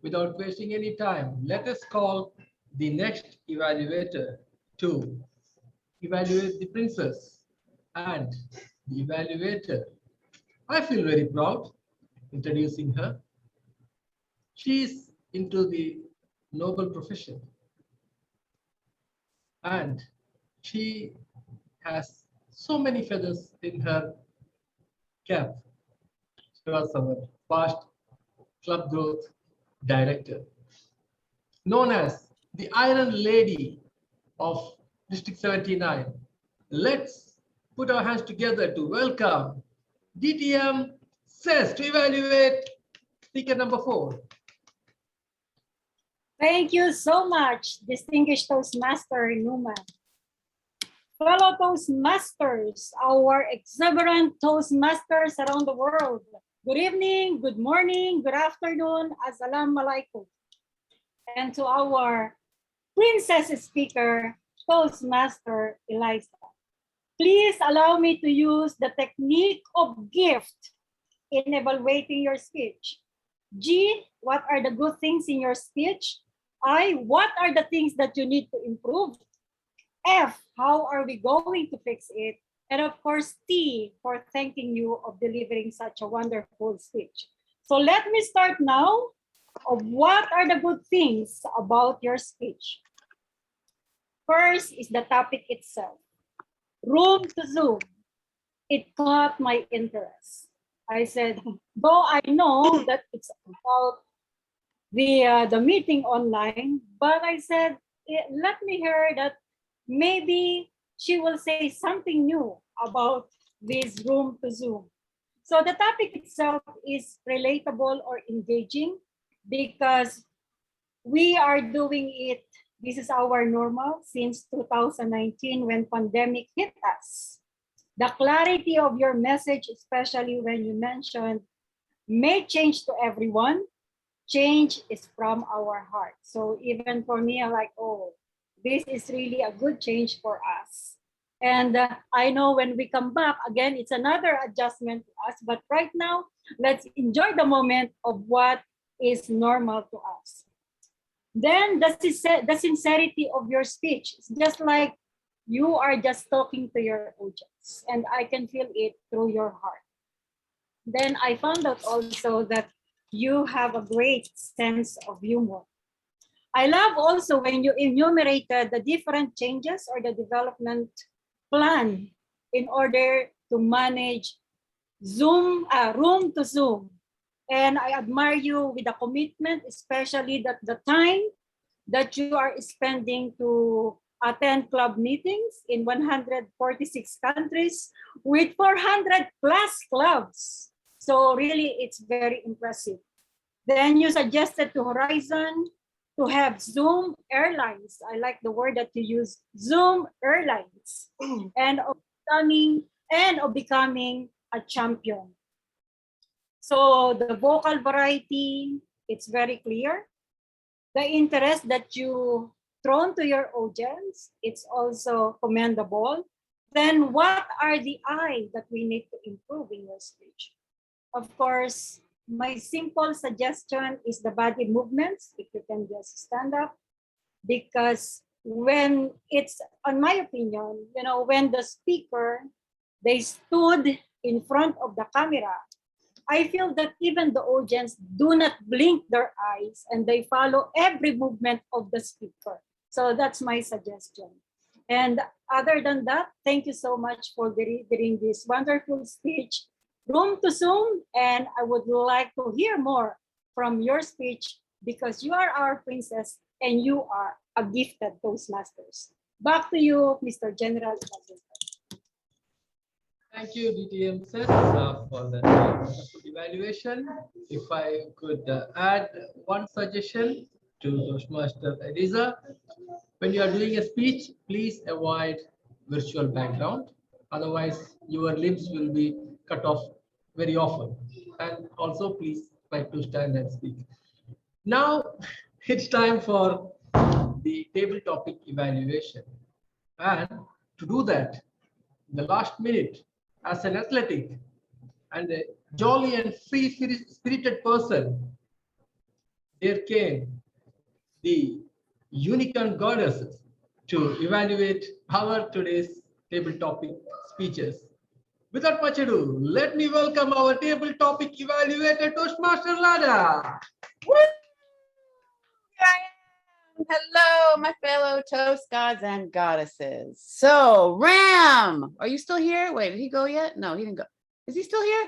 without wasting any time, let us call the next evaluator to evaluate the princess. And the evaluator, I feel very proud introducing her. She is into the noble profession and she has so many feathers in her cap. She was our past club growth director, known as the Iron Lady of District 79. Let's put our hands together to welcome DTM Cecile to evaluate speaker number 4. Thank you so much, distinguished Toastmaster Nooman. Fellow Toastmasters, our exuberant Toastmasters around the world, good evening, good morning, good afternoon, assalamu alaikum. And to our princess speaker, Toastmaster Eliza. Please allow me to use the technique of gift in evaluating your speech. G, what are the good things in your speech? I, what are the things that you need to improve? F, how are we going to fix it? And of course, T, for thanking you of delivering such a wonderful speech. So let me start now of what are the good things about your speech. First is the topic itself. Room to Zoom. It caught my interest. I said, though I know that it's about the meeting online, but I said, let me hear that maybe she will say something new about this room to Zoom. So the topic itself is relatable or engaging because we are doing it. This is our normal since 2019 when pandemic hit us. The clarity of your message, especially when you mentioned, may change to everyone. Change is from our heart. So even for me, I'm like, oh, this is really a good change for us. And I know when we come back, again, it's another adjustment to us. But right now, let's enjoy the moment of what is normal to us. Then the sincerity of your speech. It's just like you are just talking to your audience, and I can feel it through your heart. Then I found out also that you have a great sense of humor. I love also when you enumerated the different changes or the development plan in order to manage Zoom, room to Zoom. And I admire you with the commitment, especially that the time that you are spending to attend club meetings in 146 countries with 400 plus clubs. So really, it's very impressive. Then you suggested to Horizon to have Zoom Airlines. I like the word that you use, Zoom Airlines, and of becoming a champion. So the vocal variety, it's very clear. The interest that you thrown to your audience, it's also commendable. Then what are the I that we need to improve in your speech? Of course, my simple suggestion is the body movements, if you can just stand up, because when it's, on my opinion, you know, when the speaker, they stood in front of the camera, I feel that even the audience do not blink their eyes and they follow every movement of the speaker. So that's my suggestion. And other than that, thank you so much for delivering this wonderful speech, Room to Zoom, and I would like to hear more from your speech because you are our princess and you are a gifted Toastmasters. Back to you, Mr. General. Thank you, DTM Cecile, for that wonderful evaluation. If I could add one suggestion to Toastmaster Eliza, when you are doing a speech, please avoid virtual background. Otherwise, your lips will be cut off very often. And also, please try to stand and speak. Now, it's time for the table topic evaluation. And to do that, in the last minute, as an athletic and a jolly and free-spirited person, there came the unicorn goddesses to evaluate our today's table topic speeches. Without much ado, let me welcome our table topic evaluator, Toastmaster Lada. Hello, my fellow Toast gods and goddesses. So, Ram, are you still here? Wait, did he go yet? No, he didn't go. Is he still here?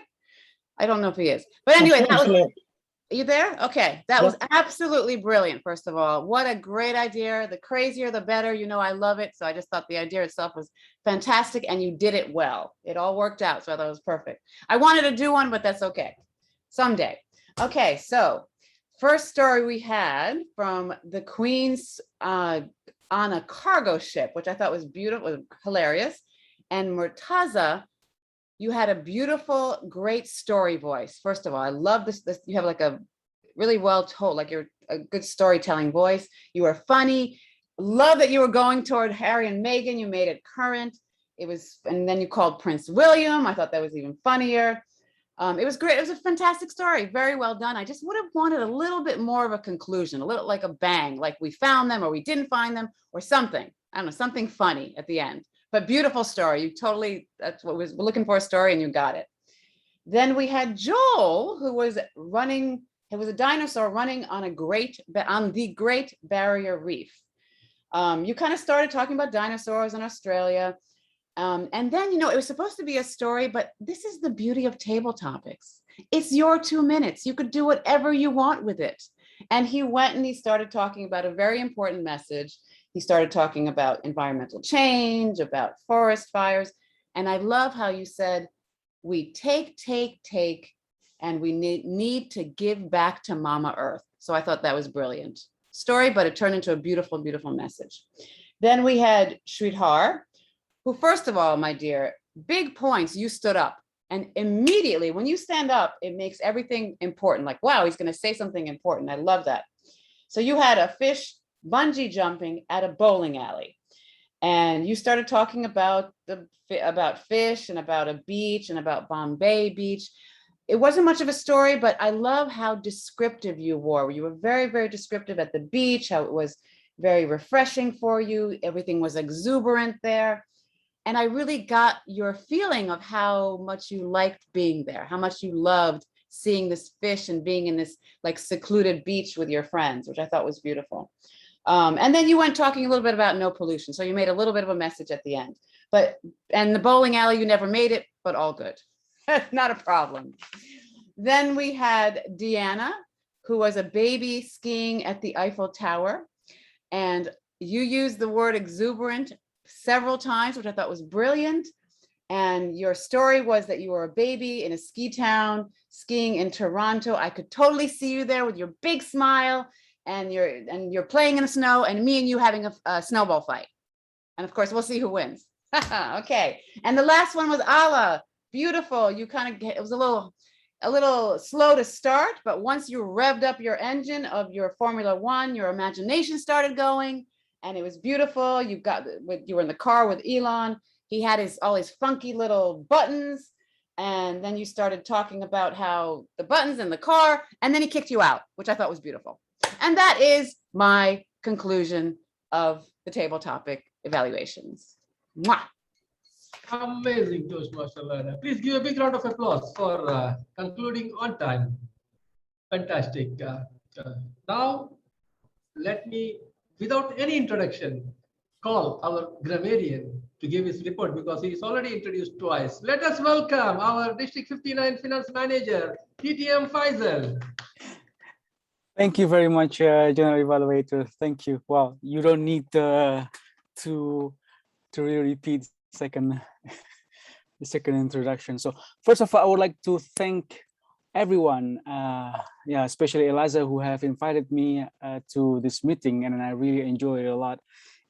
I don't know if he is. But anyway, that was, are you there? Okay, that was absolutely brilliant, first of all. What a great idea. The crazier, the better. You know, I love it. So I just thought the idea itself was fantastic and you did it well. It all worked out, so I thought it was perfect. I wanted to do one, but that's okay. Someday. Okay, so first story we had from the Queen's on a cargo ship, which I thought was beautiful, hilarious. And Murtaza, you had a beautiful, great story voice. First of all, I love this. You have like a really well told, like you're a good storytelling voice. You were funny. Love that you were going toward Harry and Meghan. You made it current. It was, and then you called Prince William. I thought that was even funnier. It was great. It was a fantastic story. Very well done. I just would have wanted a little bit more of a conclusion, a little like a bang, like we found them or we didn't find them or something. I don't know, something funny at the end. But beautiful story. You totally, that's what we're looking for, a story, and you got it. Then we had Joel, who was running It was a dinosaur running on the Great Barrier Reef. You kind of started talking about dinosaurs in Australia. And then, you know, it was supposed to be a story, but this is the beauty of table topics. It's your 2 minutes. You could do whatever you want with it. And he went and he started talking about a very important message. He started talking about environmental change, about forest fires. And I love how you said, we take, and we need to give back to Mama Earth. So I thought that was brilliant story, but it turned into a beautiful, beautiful message. Then we had Sridhar, who, first of all, my dear, big points, you stood up. And immediately when you stand up, it makes everything important. Like, wow, he's going to say something important. I love that. So you had a fish bungee jumping at a bowling alley. And you started talking about fish and about a beach and about Bombay Beach. It wasn't much of a story, but I love how descriptive you were. You were very, very descriptive at the beach, how it was very refreshing for you. Everything was exuberant there. And I really got your feeling of how much you liked being there, how much you loved seeing this fish and being in this like secluded beach with your friends, which I thought was beautiful. And then you went talking a little bit about no pollution. So you made a little bit of a message at the end. And the bowling alley, you never made it, but all good. Not a problem. Then we had Deanna, who was a baby skiing at the Eiffel Tower. And you used the word exuberant several times, which I thought was brilliant. And your story was that you were a baby in a ski town skiing in Toronto. I could totally see you there with your big smile and you're playing in the snow and me and you having a snowball fight. And of course, we'll see who wins. Okay. And the last one was Allah. Beautiful. You it was a little slow to start, but once you revved up your engine of your Formula One, your imagination started going. And it was beautiful. You were in the car with Elon. He had all his funky little buttons. And then you started talking about how the buttons in the car, and then he kicked you out, which I thought was beautiful. And that is my conclusion of the table topic evaluations. Mwah. Amazing, Toastmaster Lana. Please give a big round of applause for concluding on time. Fantastic. Now, let me, without any introduction, call our grammarian to give his report because he is already introduced twice. Let us welcome our District 59 Finance Manager, DTM Faisal. Thank you very much, General Evaluator. Thank you. Wow, you don't need to really repeat the second introduction. So first of all, I would like to thank everyone, especially Eliza, who have invited me to this meeting, and I really enjoyed it a lot.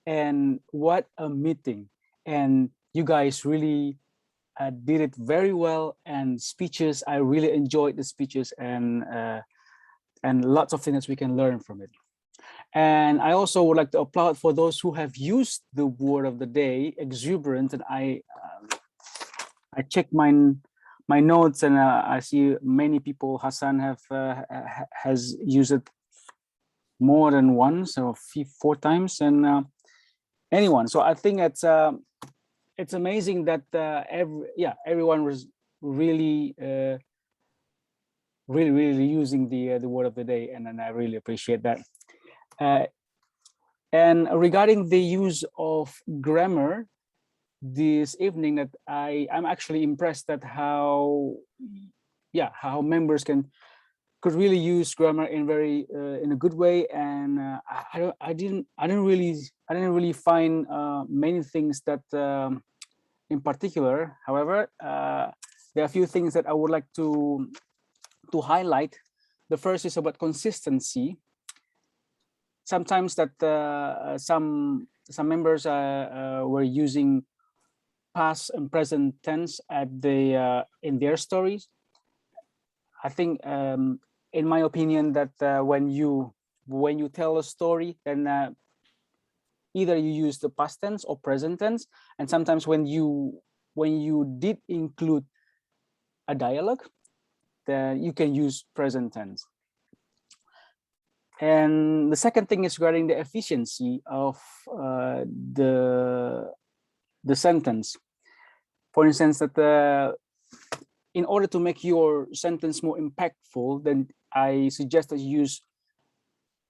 And what a meeting! And you guys really did it very well. And speeches, I really enjoyed the speeches, and lots of things we can learn from it. And I also would like to applaud for those who have used the word of the day, exuberant. And I checked my notes, and I see many people. Hassan has used it more than once or 4 times, and anyone. So I think it's amazing that everyone was really using the word of the day, and I really appreciate that. And regarding the use of grammar this evening, that I'm actually impressed at how members could really use grammar in a good way. And I didn't really find many things that in particular. However, there are a few things that I would like to highlight. The first is about consistency. Sometimes that some members were using past and present tense in their stories. I think, in my opinion, that when you tell a story, then either you use the past tense or present tense, and sometimes when you did include a dialogue, then you can use present tense. And the second thing is regarding the efficiency of the sentence. For instance, that in order to make your sentence more impactful, then I suggest that you use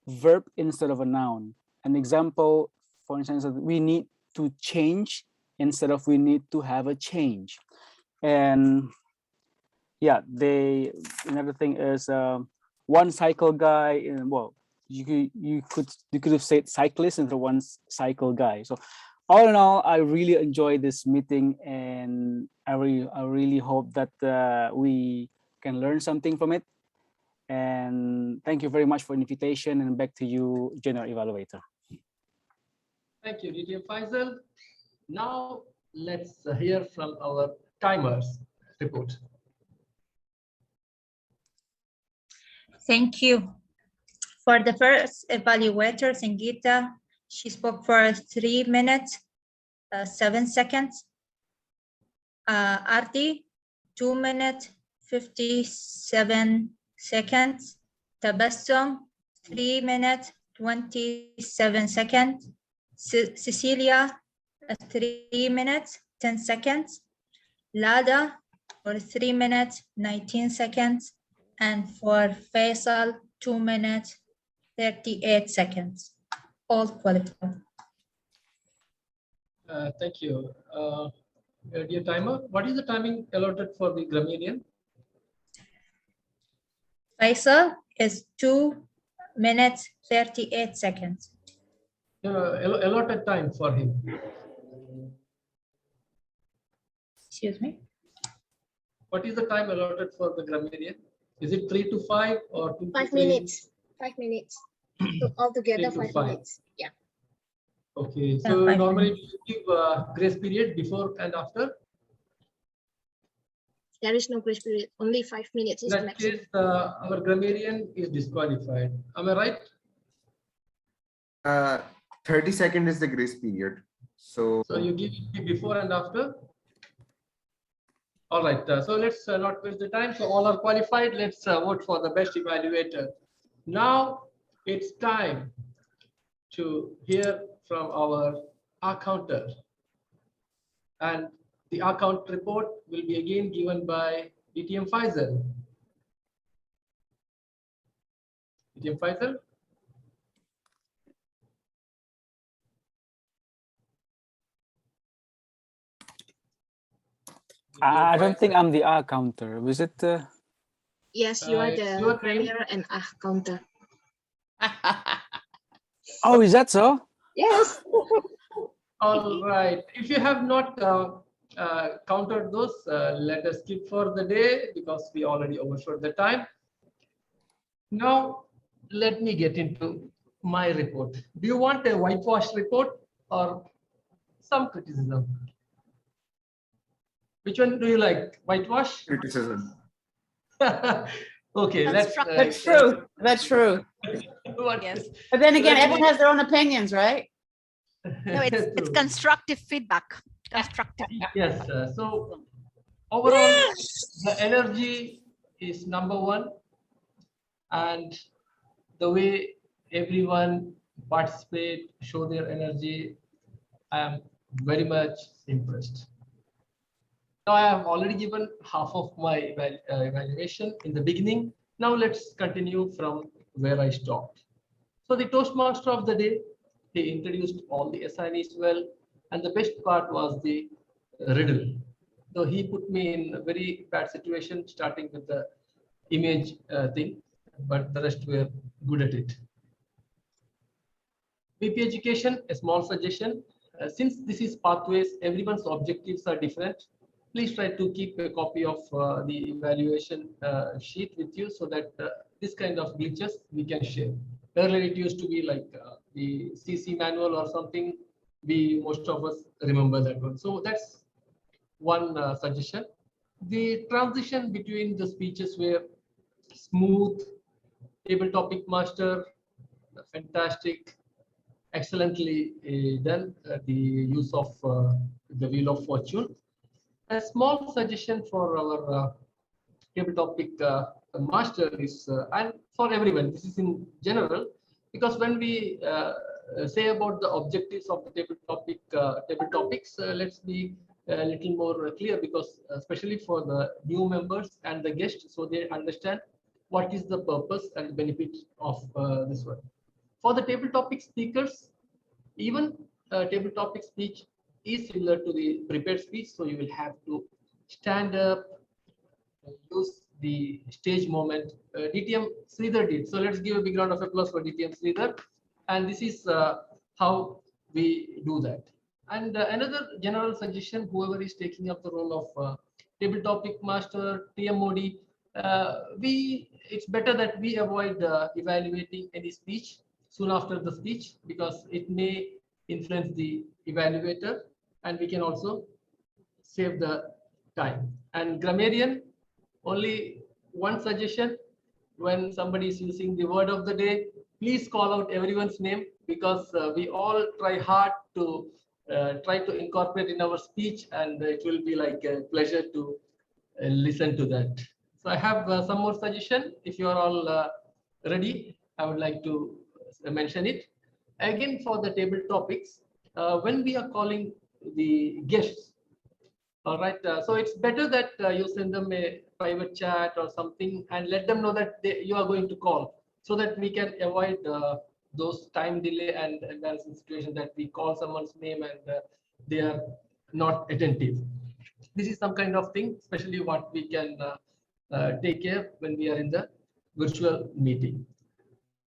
verb instead of a noun. An example, for instance, that we need to change instead of we need to have a change. And yeah, another thing is one cycle guy. Well, you could have said cyclist instead of one cycle guy. So all in all, I really enjoyed this meeting, and I really hope that we can learn something from it. And thank you very much for the invitation, and back to you, General Evaluator. Thank you, DTM Faisal. Now let's hear from our timers report. Thank you. For the first evaluator, Sangeeta, she spoke for 3 minutes, 7 seconds. Arti, 2 minutes, 57 seconds. Tabassum, 3 minutes, 27 seconds. Cecilia, 3 minutes, 10 seconds. Lada, for 3 minutes, 19 seconds. And for Faisal, 2 minutes, 38 seconds. All qualified. Thank you. Dear timer, what is the timing allotted for the grammarian? Faisal is 2 minutes, 38 seconds. Allotted time for him. Excuse me? What is the time allotted for the grammarian? Is it 3 to 5 or 2 5 to 3? minutes. 5 minutes. So altogether 3 to 5 5. minutes. Yeah. Okay, so normally you give grace period before and after? There is no grace period. Only 5 minutes is In the that maximum. case, our grammarian is disqualified. Am I right? 30 seconds is the grace period. So you give it before and after? All right, so let's not waste the time. So all are qualified. Let's vote for the best evaluator. Now it's time to hear from our accountant. And the account report will be again given by DTM Faisal. DTM Faisal? I don't think I'm the R counter. Was it? Yes, you are It's the your grammar and counter. Oh, is that so? Yes. All right. If you have not counted those, let us skip for the day because we already overshot the time. Now, let me get into my report. Do you want a whitewash report or some criticism? Which one do you like? Whitewash? criticism. Okay, let's. That's true. That's true. Yes. But then again, everyone has their own opinions, right? No, it's constructive feedback. Constructive. Yes. So overall, the energy is number one, and the way everyone participate, show their energy, I am very much impressed. Now I have already given half of my evaluation in the beginning. Now let's continue from where I stopped. So the Toastmaster of the day, he introduced all the assignees well, and the best part was the riddle. So he put me in a very bad situation, starting with the image thing, but the rest were good at it. BP education, a small suggestion. Since this is pathways, everyone's objectives are different. Please try to keep a copy of the evaluation sheet with you so that this kind of glitches we can share. Earlier it used to be like the CC manual or something. Most of us remember that one. So that's one suggestion. The transition between the speeches were smooth. Table topic master, fantastic, excellently done. The use of the wheel of fortune. A small suggestion for our table topic master is, and for everyone, this is in general, because when we say about the objectives of the table topics, let's be a little more clear, because especially for the new members and the guests, so they understand what is the purpose and benefit of this one. For the table topic speakers, even table topic speech is similar to the prepared speech, so you will have to stand up, use the stage moment. DTM Sridhar did. So let's give a big round of applause for DTM Sridhar. And this is how we do that. And another general suggestion, whoever is taking up the role of table topic master, TMOD, it's better that we avoid evaluating any speech soon after the speech, because it may influence the evaluator, and we can also save the time. And grammarian, only one suggestion: when somebody is using the word of the day, please call out everyone's name, because we all try hard to try to incorporate in our speech, and it will be like a pleasure to listen to that. So I have some more suggestion. If you are all ready, I would like to mention it. Again, for the table topics, when we are calling the guests, all right, so it's better that you send them a private chat or something and let them know that you are going to call, so that we can avoid those time delay and embarrassing situation that we call someone's name and they are not attentive. This is some kind of thing, especially what we can take care when we are in the virtual meeting.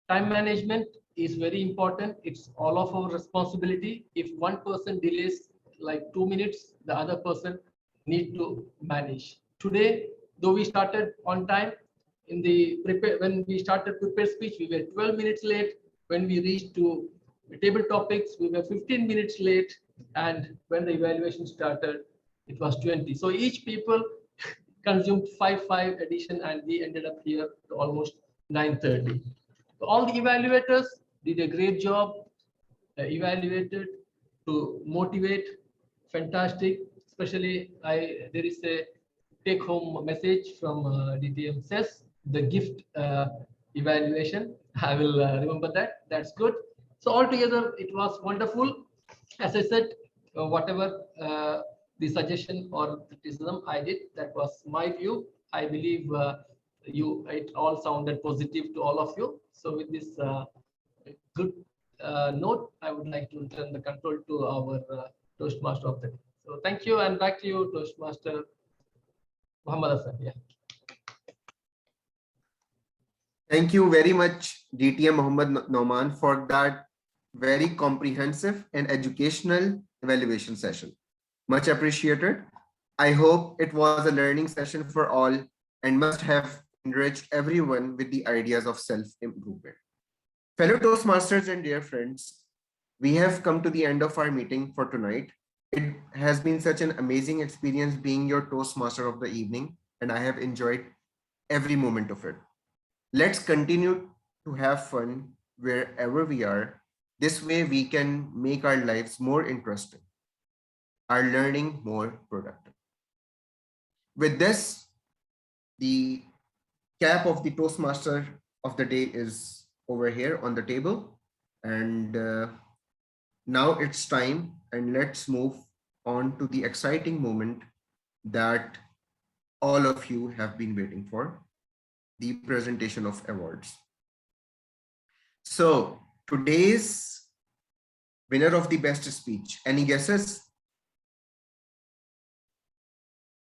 Time management is very important. It's all of our responsibility. If one person delays like 2 minutes, the other person need to manage. Today, though we started on time, in the when we started prepared speech, we were 12 minutes late. When we reached to table topics, we were 15 minutes late. And when the evaluation started, it was 20. So each people consumed 5 addition, and we ended up here to almost 9:30. So all the evaluators did a great job, evaluated to motivate, fantastic. Especially, there is a take-home message from DTM says the gift evaluation. I will remember that. That's good. So altogether, it was wonderful. As I said, whatever the suggestion or criticism I did, that was my view. I believe it all sounded positive to all of you. So with this good note, I would like to return the control to our Toastmaster of the day. So thank you, and back to you, Toastmaster Mohammad Hassan. Yeah. Thank you very much, DTM Mohammad Nooman, for that very comprehensive and educational evaluation session. Much appreciated. I hope it was a learning session for all and must have enriched everyone with the ideas of self-improvement. Fellow Toastmasters and dear friends, we have come to the end of our meeting for tonight. It has been such an amazing experience being your Toastmaster of the evening, and I have enjoyed every moment of it. Let's continue to have fun wherever we are. This way we can make our lives more interesting, our learning more productive. With this, the cap of the Toastmaster of the day is over here on the table. And now it's time, and let's move on to the exciting moment that all of you have been waiting for, the presentation of awards. So today's winner of the best speech, any guesses?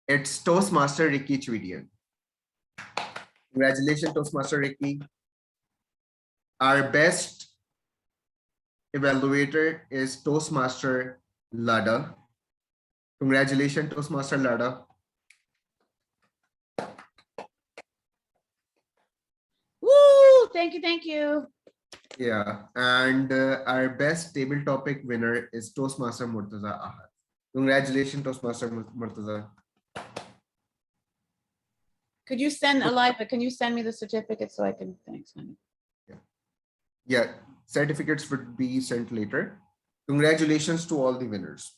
It's Toastmaster Ricky Chuidian. Congratulations, Toastmaster Ricky. Our best evaluator is Toastmaster Lada. Congratulations, Toastmaster Lada. Woo! Thank you, thank you. Yeah, and our best table topic winner is Toastmaster Murtaza Ahad. Congratulations, Toastmaster Murtaza. Could you send Eliza? Can you send me the certificate so I can thanks, honey? Yeah, certificates would be sent later. Congratulations to all the winners.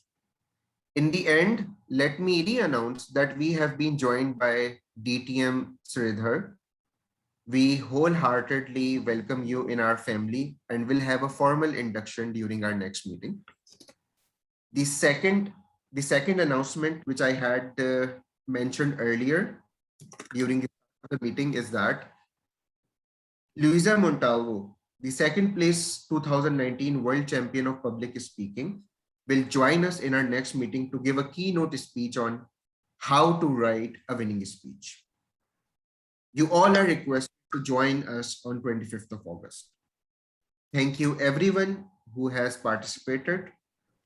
In the end, let me re-announce that we have been joined by DTM Sridhar. We wholeheartedly welcome you in our family and will have a formal induction during our next meeting. The second the second announcement, which I had mentioned earlier during the meeting, is that Luisa Montalvo, the second place 2019 World Champion of Public Speaking, will join us in our next meeting to give a keynote speech on how to write a winning speech. You all are requested to join us on 25th of August. Thank you everyone who has participated.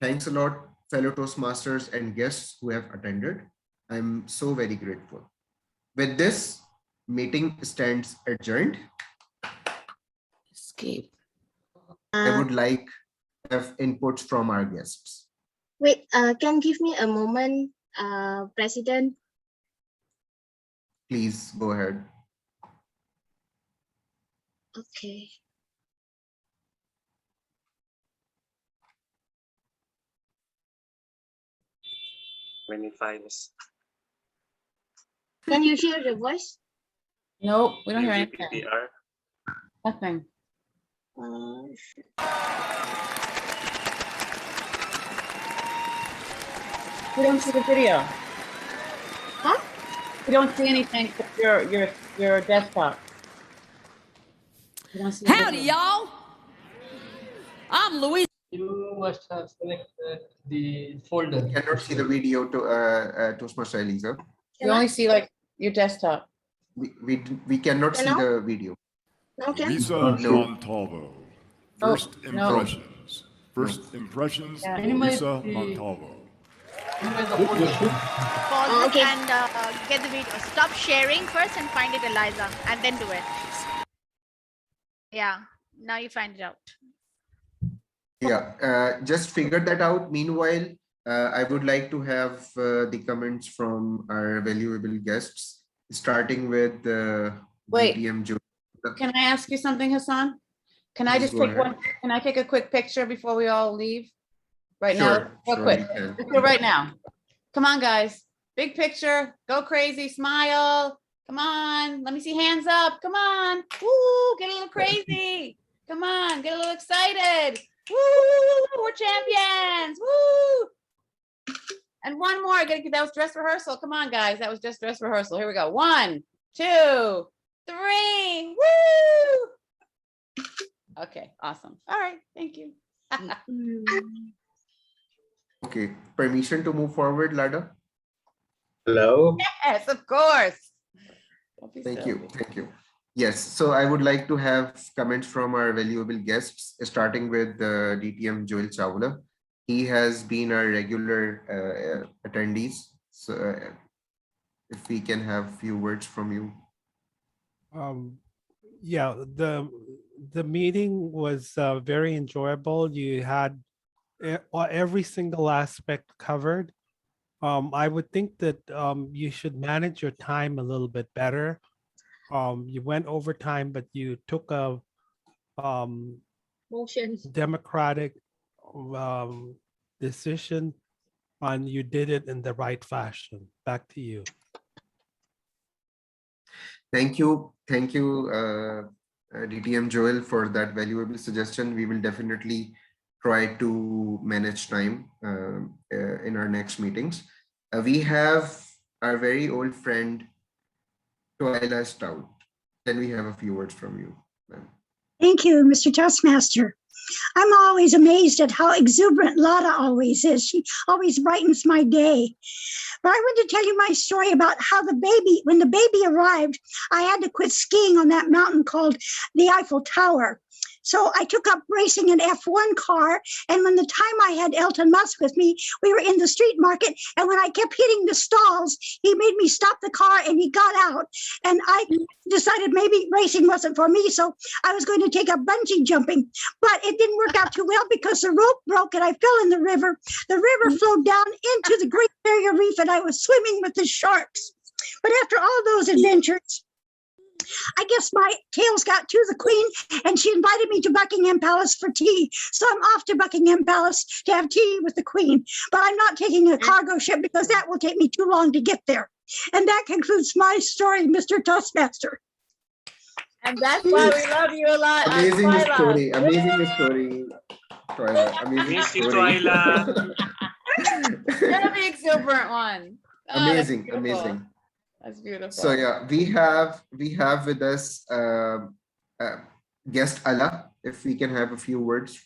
Thanks a lot, fellow Toastmasters and guests who have attended. I'm so very grateful. With this, meeting stands adjourned. Escape. I would like to have inputs from our guests. Wait, can give me a moment, President? Please go ahead. Okay. Many files. Can you hear the voice? Nope, we don't hear Music anything. PPR. Nothing. We don't see the video. Huh? We don't see anything but your desktop. We don't see the Howdy, video. y'all. I'm Louise. You must have selected the folder. I cannot see the video to Toastmaster Eliza. We only see like your desktop. We cannot see the video. Okay. Lisa No. Montalvo. Oh, First no. impressions. First impressions Yeah. of Lisa Montalvo. Pause it and get the video. Stop sharing first and find it, Eliza, and then do it. Yeah, now you find it out. Yeah, just figured that out. Meanwhile, I would like to have the comments from our valuable guests, starting with Wait. DTM Joe. Can I ask you something, Hassan? Can I Please just go take ahead. one? Can I take a quick picture before we all leave? Right Sure, now, real sure, quick. you can. Let's do it right now. Come on, guys. Big picture. Go crazy. Smile. Come on. Let me see hands up. Come on. Woo! Get a little crazy. Come on. Get a little excited. Woo! We're champions. Woo! And one more. That was dress rehearsal. Come on, guys. That was just dress rehearsal. Here we go. 1, 2, 3. Woo! Okay, awesome. All right, thank you. Okay, permission to move forward, Lada? Hello. Yes, of course. Don't be Thank silly. you, thank you. Yes, so I would like to have comments from our valuable guests, starting with DTM Joel Chawla. He has been our regular attendees. So if we can have few words from you. Yeah, the meeting was very enjoyable. You had every single aspect covered. I would think that you should manage your time a little bit better. You went over time, but you took a Motions. democratic decision, and you did it in the right fashion. Back to you. Thank you, DTM Joel, for that valuable suggestion. We will definitely try to manage time in our next meetings. We have our very old friend, Twyla Stout. Can we have a few words from you, ma'am? Thank you, Mr. Toastmaster. I'm always amazed at how exuberant Lada always is. She always brightens my day. But I want to tell you my story about how when the baby arrived, I had to quit skiing on that mountain called the Eiffel Tower. So I took up racing an F1 car. And when the time I had Elton Musk with me, we were in the street market. And when I kept hitting the stalls, he made me stop the car and he got out. And I decided maybe racing wasn't for me. So I was going to take up bungee jumping. But it didn't work out too well because the rope broke and I fell in the river. The river flowed down into the Great Barrier Reef and I was swimming with the sharks. But after all those adventures, I guess my tails got to the Queen and she invited me to Buckingham Palace for tea. So I'm off to Buckingham Palace to have tea with the Queen. But I'm not taking a cargo ship because that will take me too long to get there. And that concludes my story, Mr. Toastmaster. And that's why we love you a lot. Amazing story, amazing story, Twyla. Amazing Miss you, story. Twyla. You're the exuberant one. Oh, that's Amazing, beautiful. amazing. That's beautiful. So yeah, we have with us guest Allah. If we can have a few words,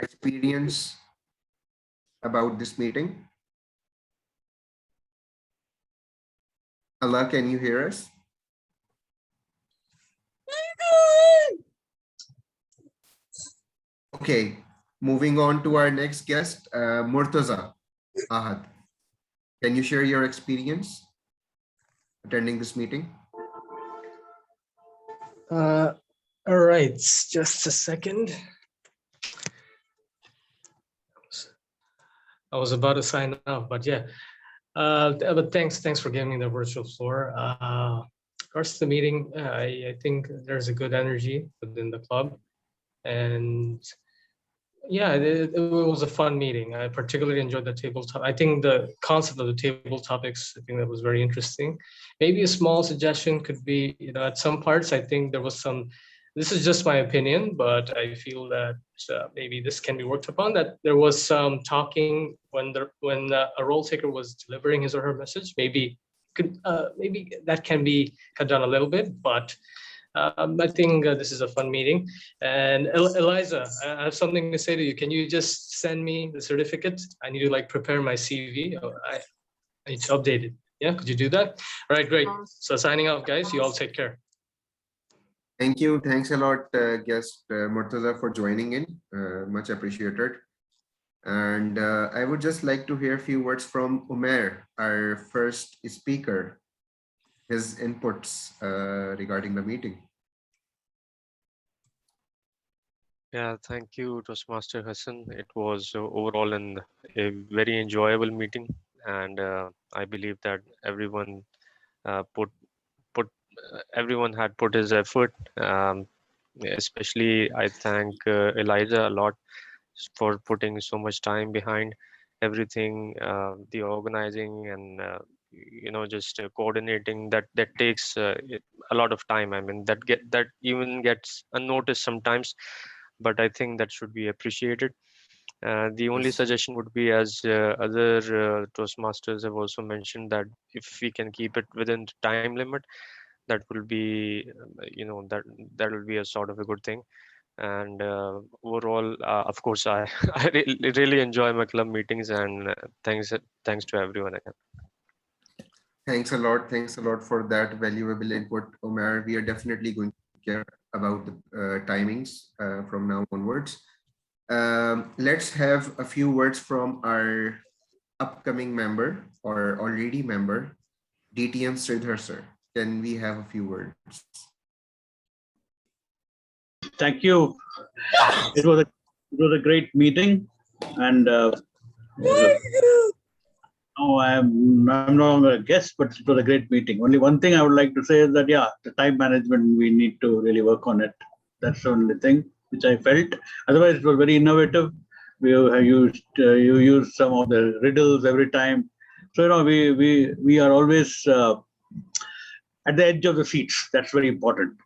experience about this meeting. Allah, can you hear us? Okay, moving on to our next guest, Murtaza Ahad. Can you share your experience attending this meeting? All right, just a second. I was about to sign up, but yeah. But thanks for giving me the virtual floor. Regards to the meeting, I think there's a good energy within the club, and yeah, it was a fun meeting. I particularly enjoyed the tabletop. I think the concept of the table topics, I think that was very interesting. Maybe a small suggestion could be, at some parts, I think there was some, this is just my opinion, but I feel that maybe this can be worked upon, that there was some talking when a role taker was delivering his or her message. Maybe that can be cut down a little bit, but I think this is a fun meeting. And Eliza, I have something to say to you. Can you just send me the certificate? I need to prepare my CV. I need to update it. Yeah, could you do that? All right, great. So signing off, guys. You all take care. Thank you. Thanks a lot, guest Murtaza, for joining in. Much appreciated. And I would just like to hear a few words from Umair, our first speaker, his inputs regarding the meeting. Yeah, thank you, Toastmaster Hassan. It was overall a very enjoyable meeting, and I believe that everyone everyone had put his effort. Especially, I thank Eliza a lot for putting so much time behind everything, the organizing and just coordinating. That takes a lot of time. I mean, that even gets unnoticed sometimes, but I think that should be appreciated. The only suggestion would be, as other Toastmasters have also mentioned, that if we can keep it within the time limit, that will be, that will be a sort of a good thing. And overall, of course, I really enjoy my club meetings, and thanks to everyone again. Thanks a lot. Thanks a lot for that valuable input, Umair. We are definitely going to care about the timings from now onwards. Let's have a few words from our upcoming member or already member, DTM Cecile, sir. Can we have a few words? Thank you. It was a great meeting, and no, I'm no longer a guest, but it was a great meeting. Only one thing I would like to say is that, yeah, the time management, we need to really work on it. That's the only thing which I felt. Otherwise, it was very innovative. You used some of the riddles every time. So, we are always at the edge of the seats. That's very important.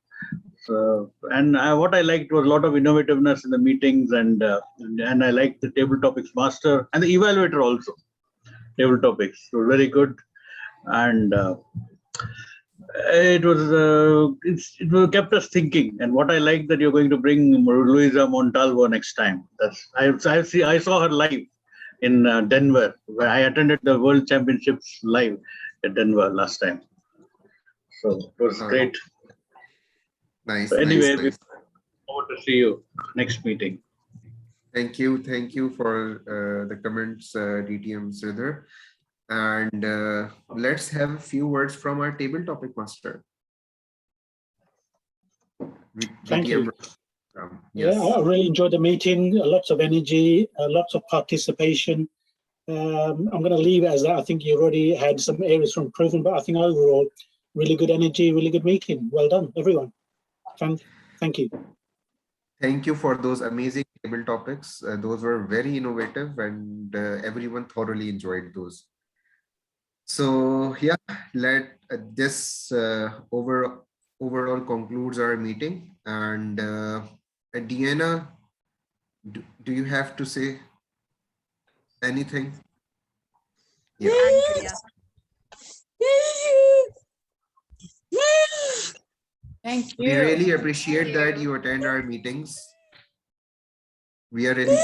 So, and what I liked was a lot of innovativeness in the meetings, and I liked the table topics master and the evaluator also. Table topics were very good, and it kept us thinking. And what I like that you're going to bring Luisa Montalvo next time. I saw her live in Denver, where I attended the World Championships live at Denver last time. So it was great. Nice. So anyway, nice. we look forward to see you next meeting. Thank you for the comments, DTM Cecile. And let's have a few words from our table topic master. Thank you. Yes. Yeah, I really enjoyed the meeting. Lots of energy, lots of participation. I'm going to leave it as that. I think you already had some areas for improvement, but I think overall, really good energy, really good meeting. Well done, everyone. Thank you. Thank you for those amazing table topics. Those were very innovative, and everyone thoroughly enjoyed those. So yeah, let this overall concludes our meeting. And Deanna, do you have to say anything? Andrea. Thank We you. really appreciate that you attend our meetings. We are really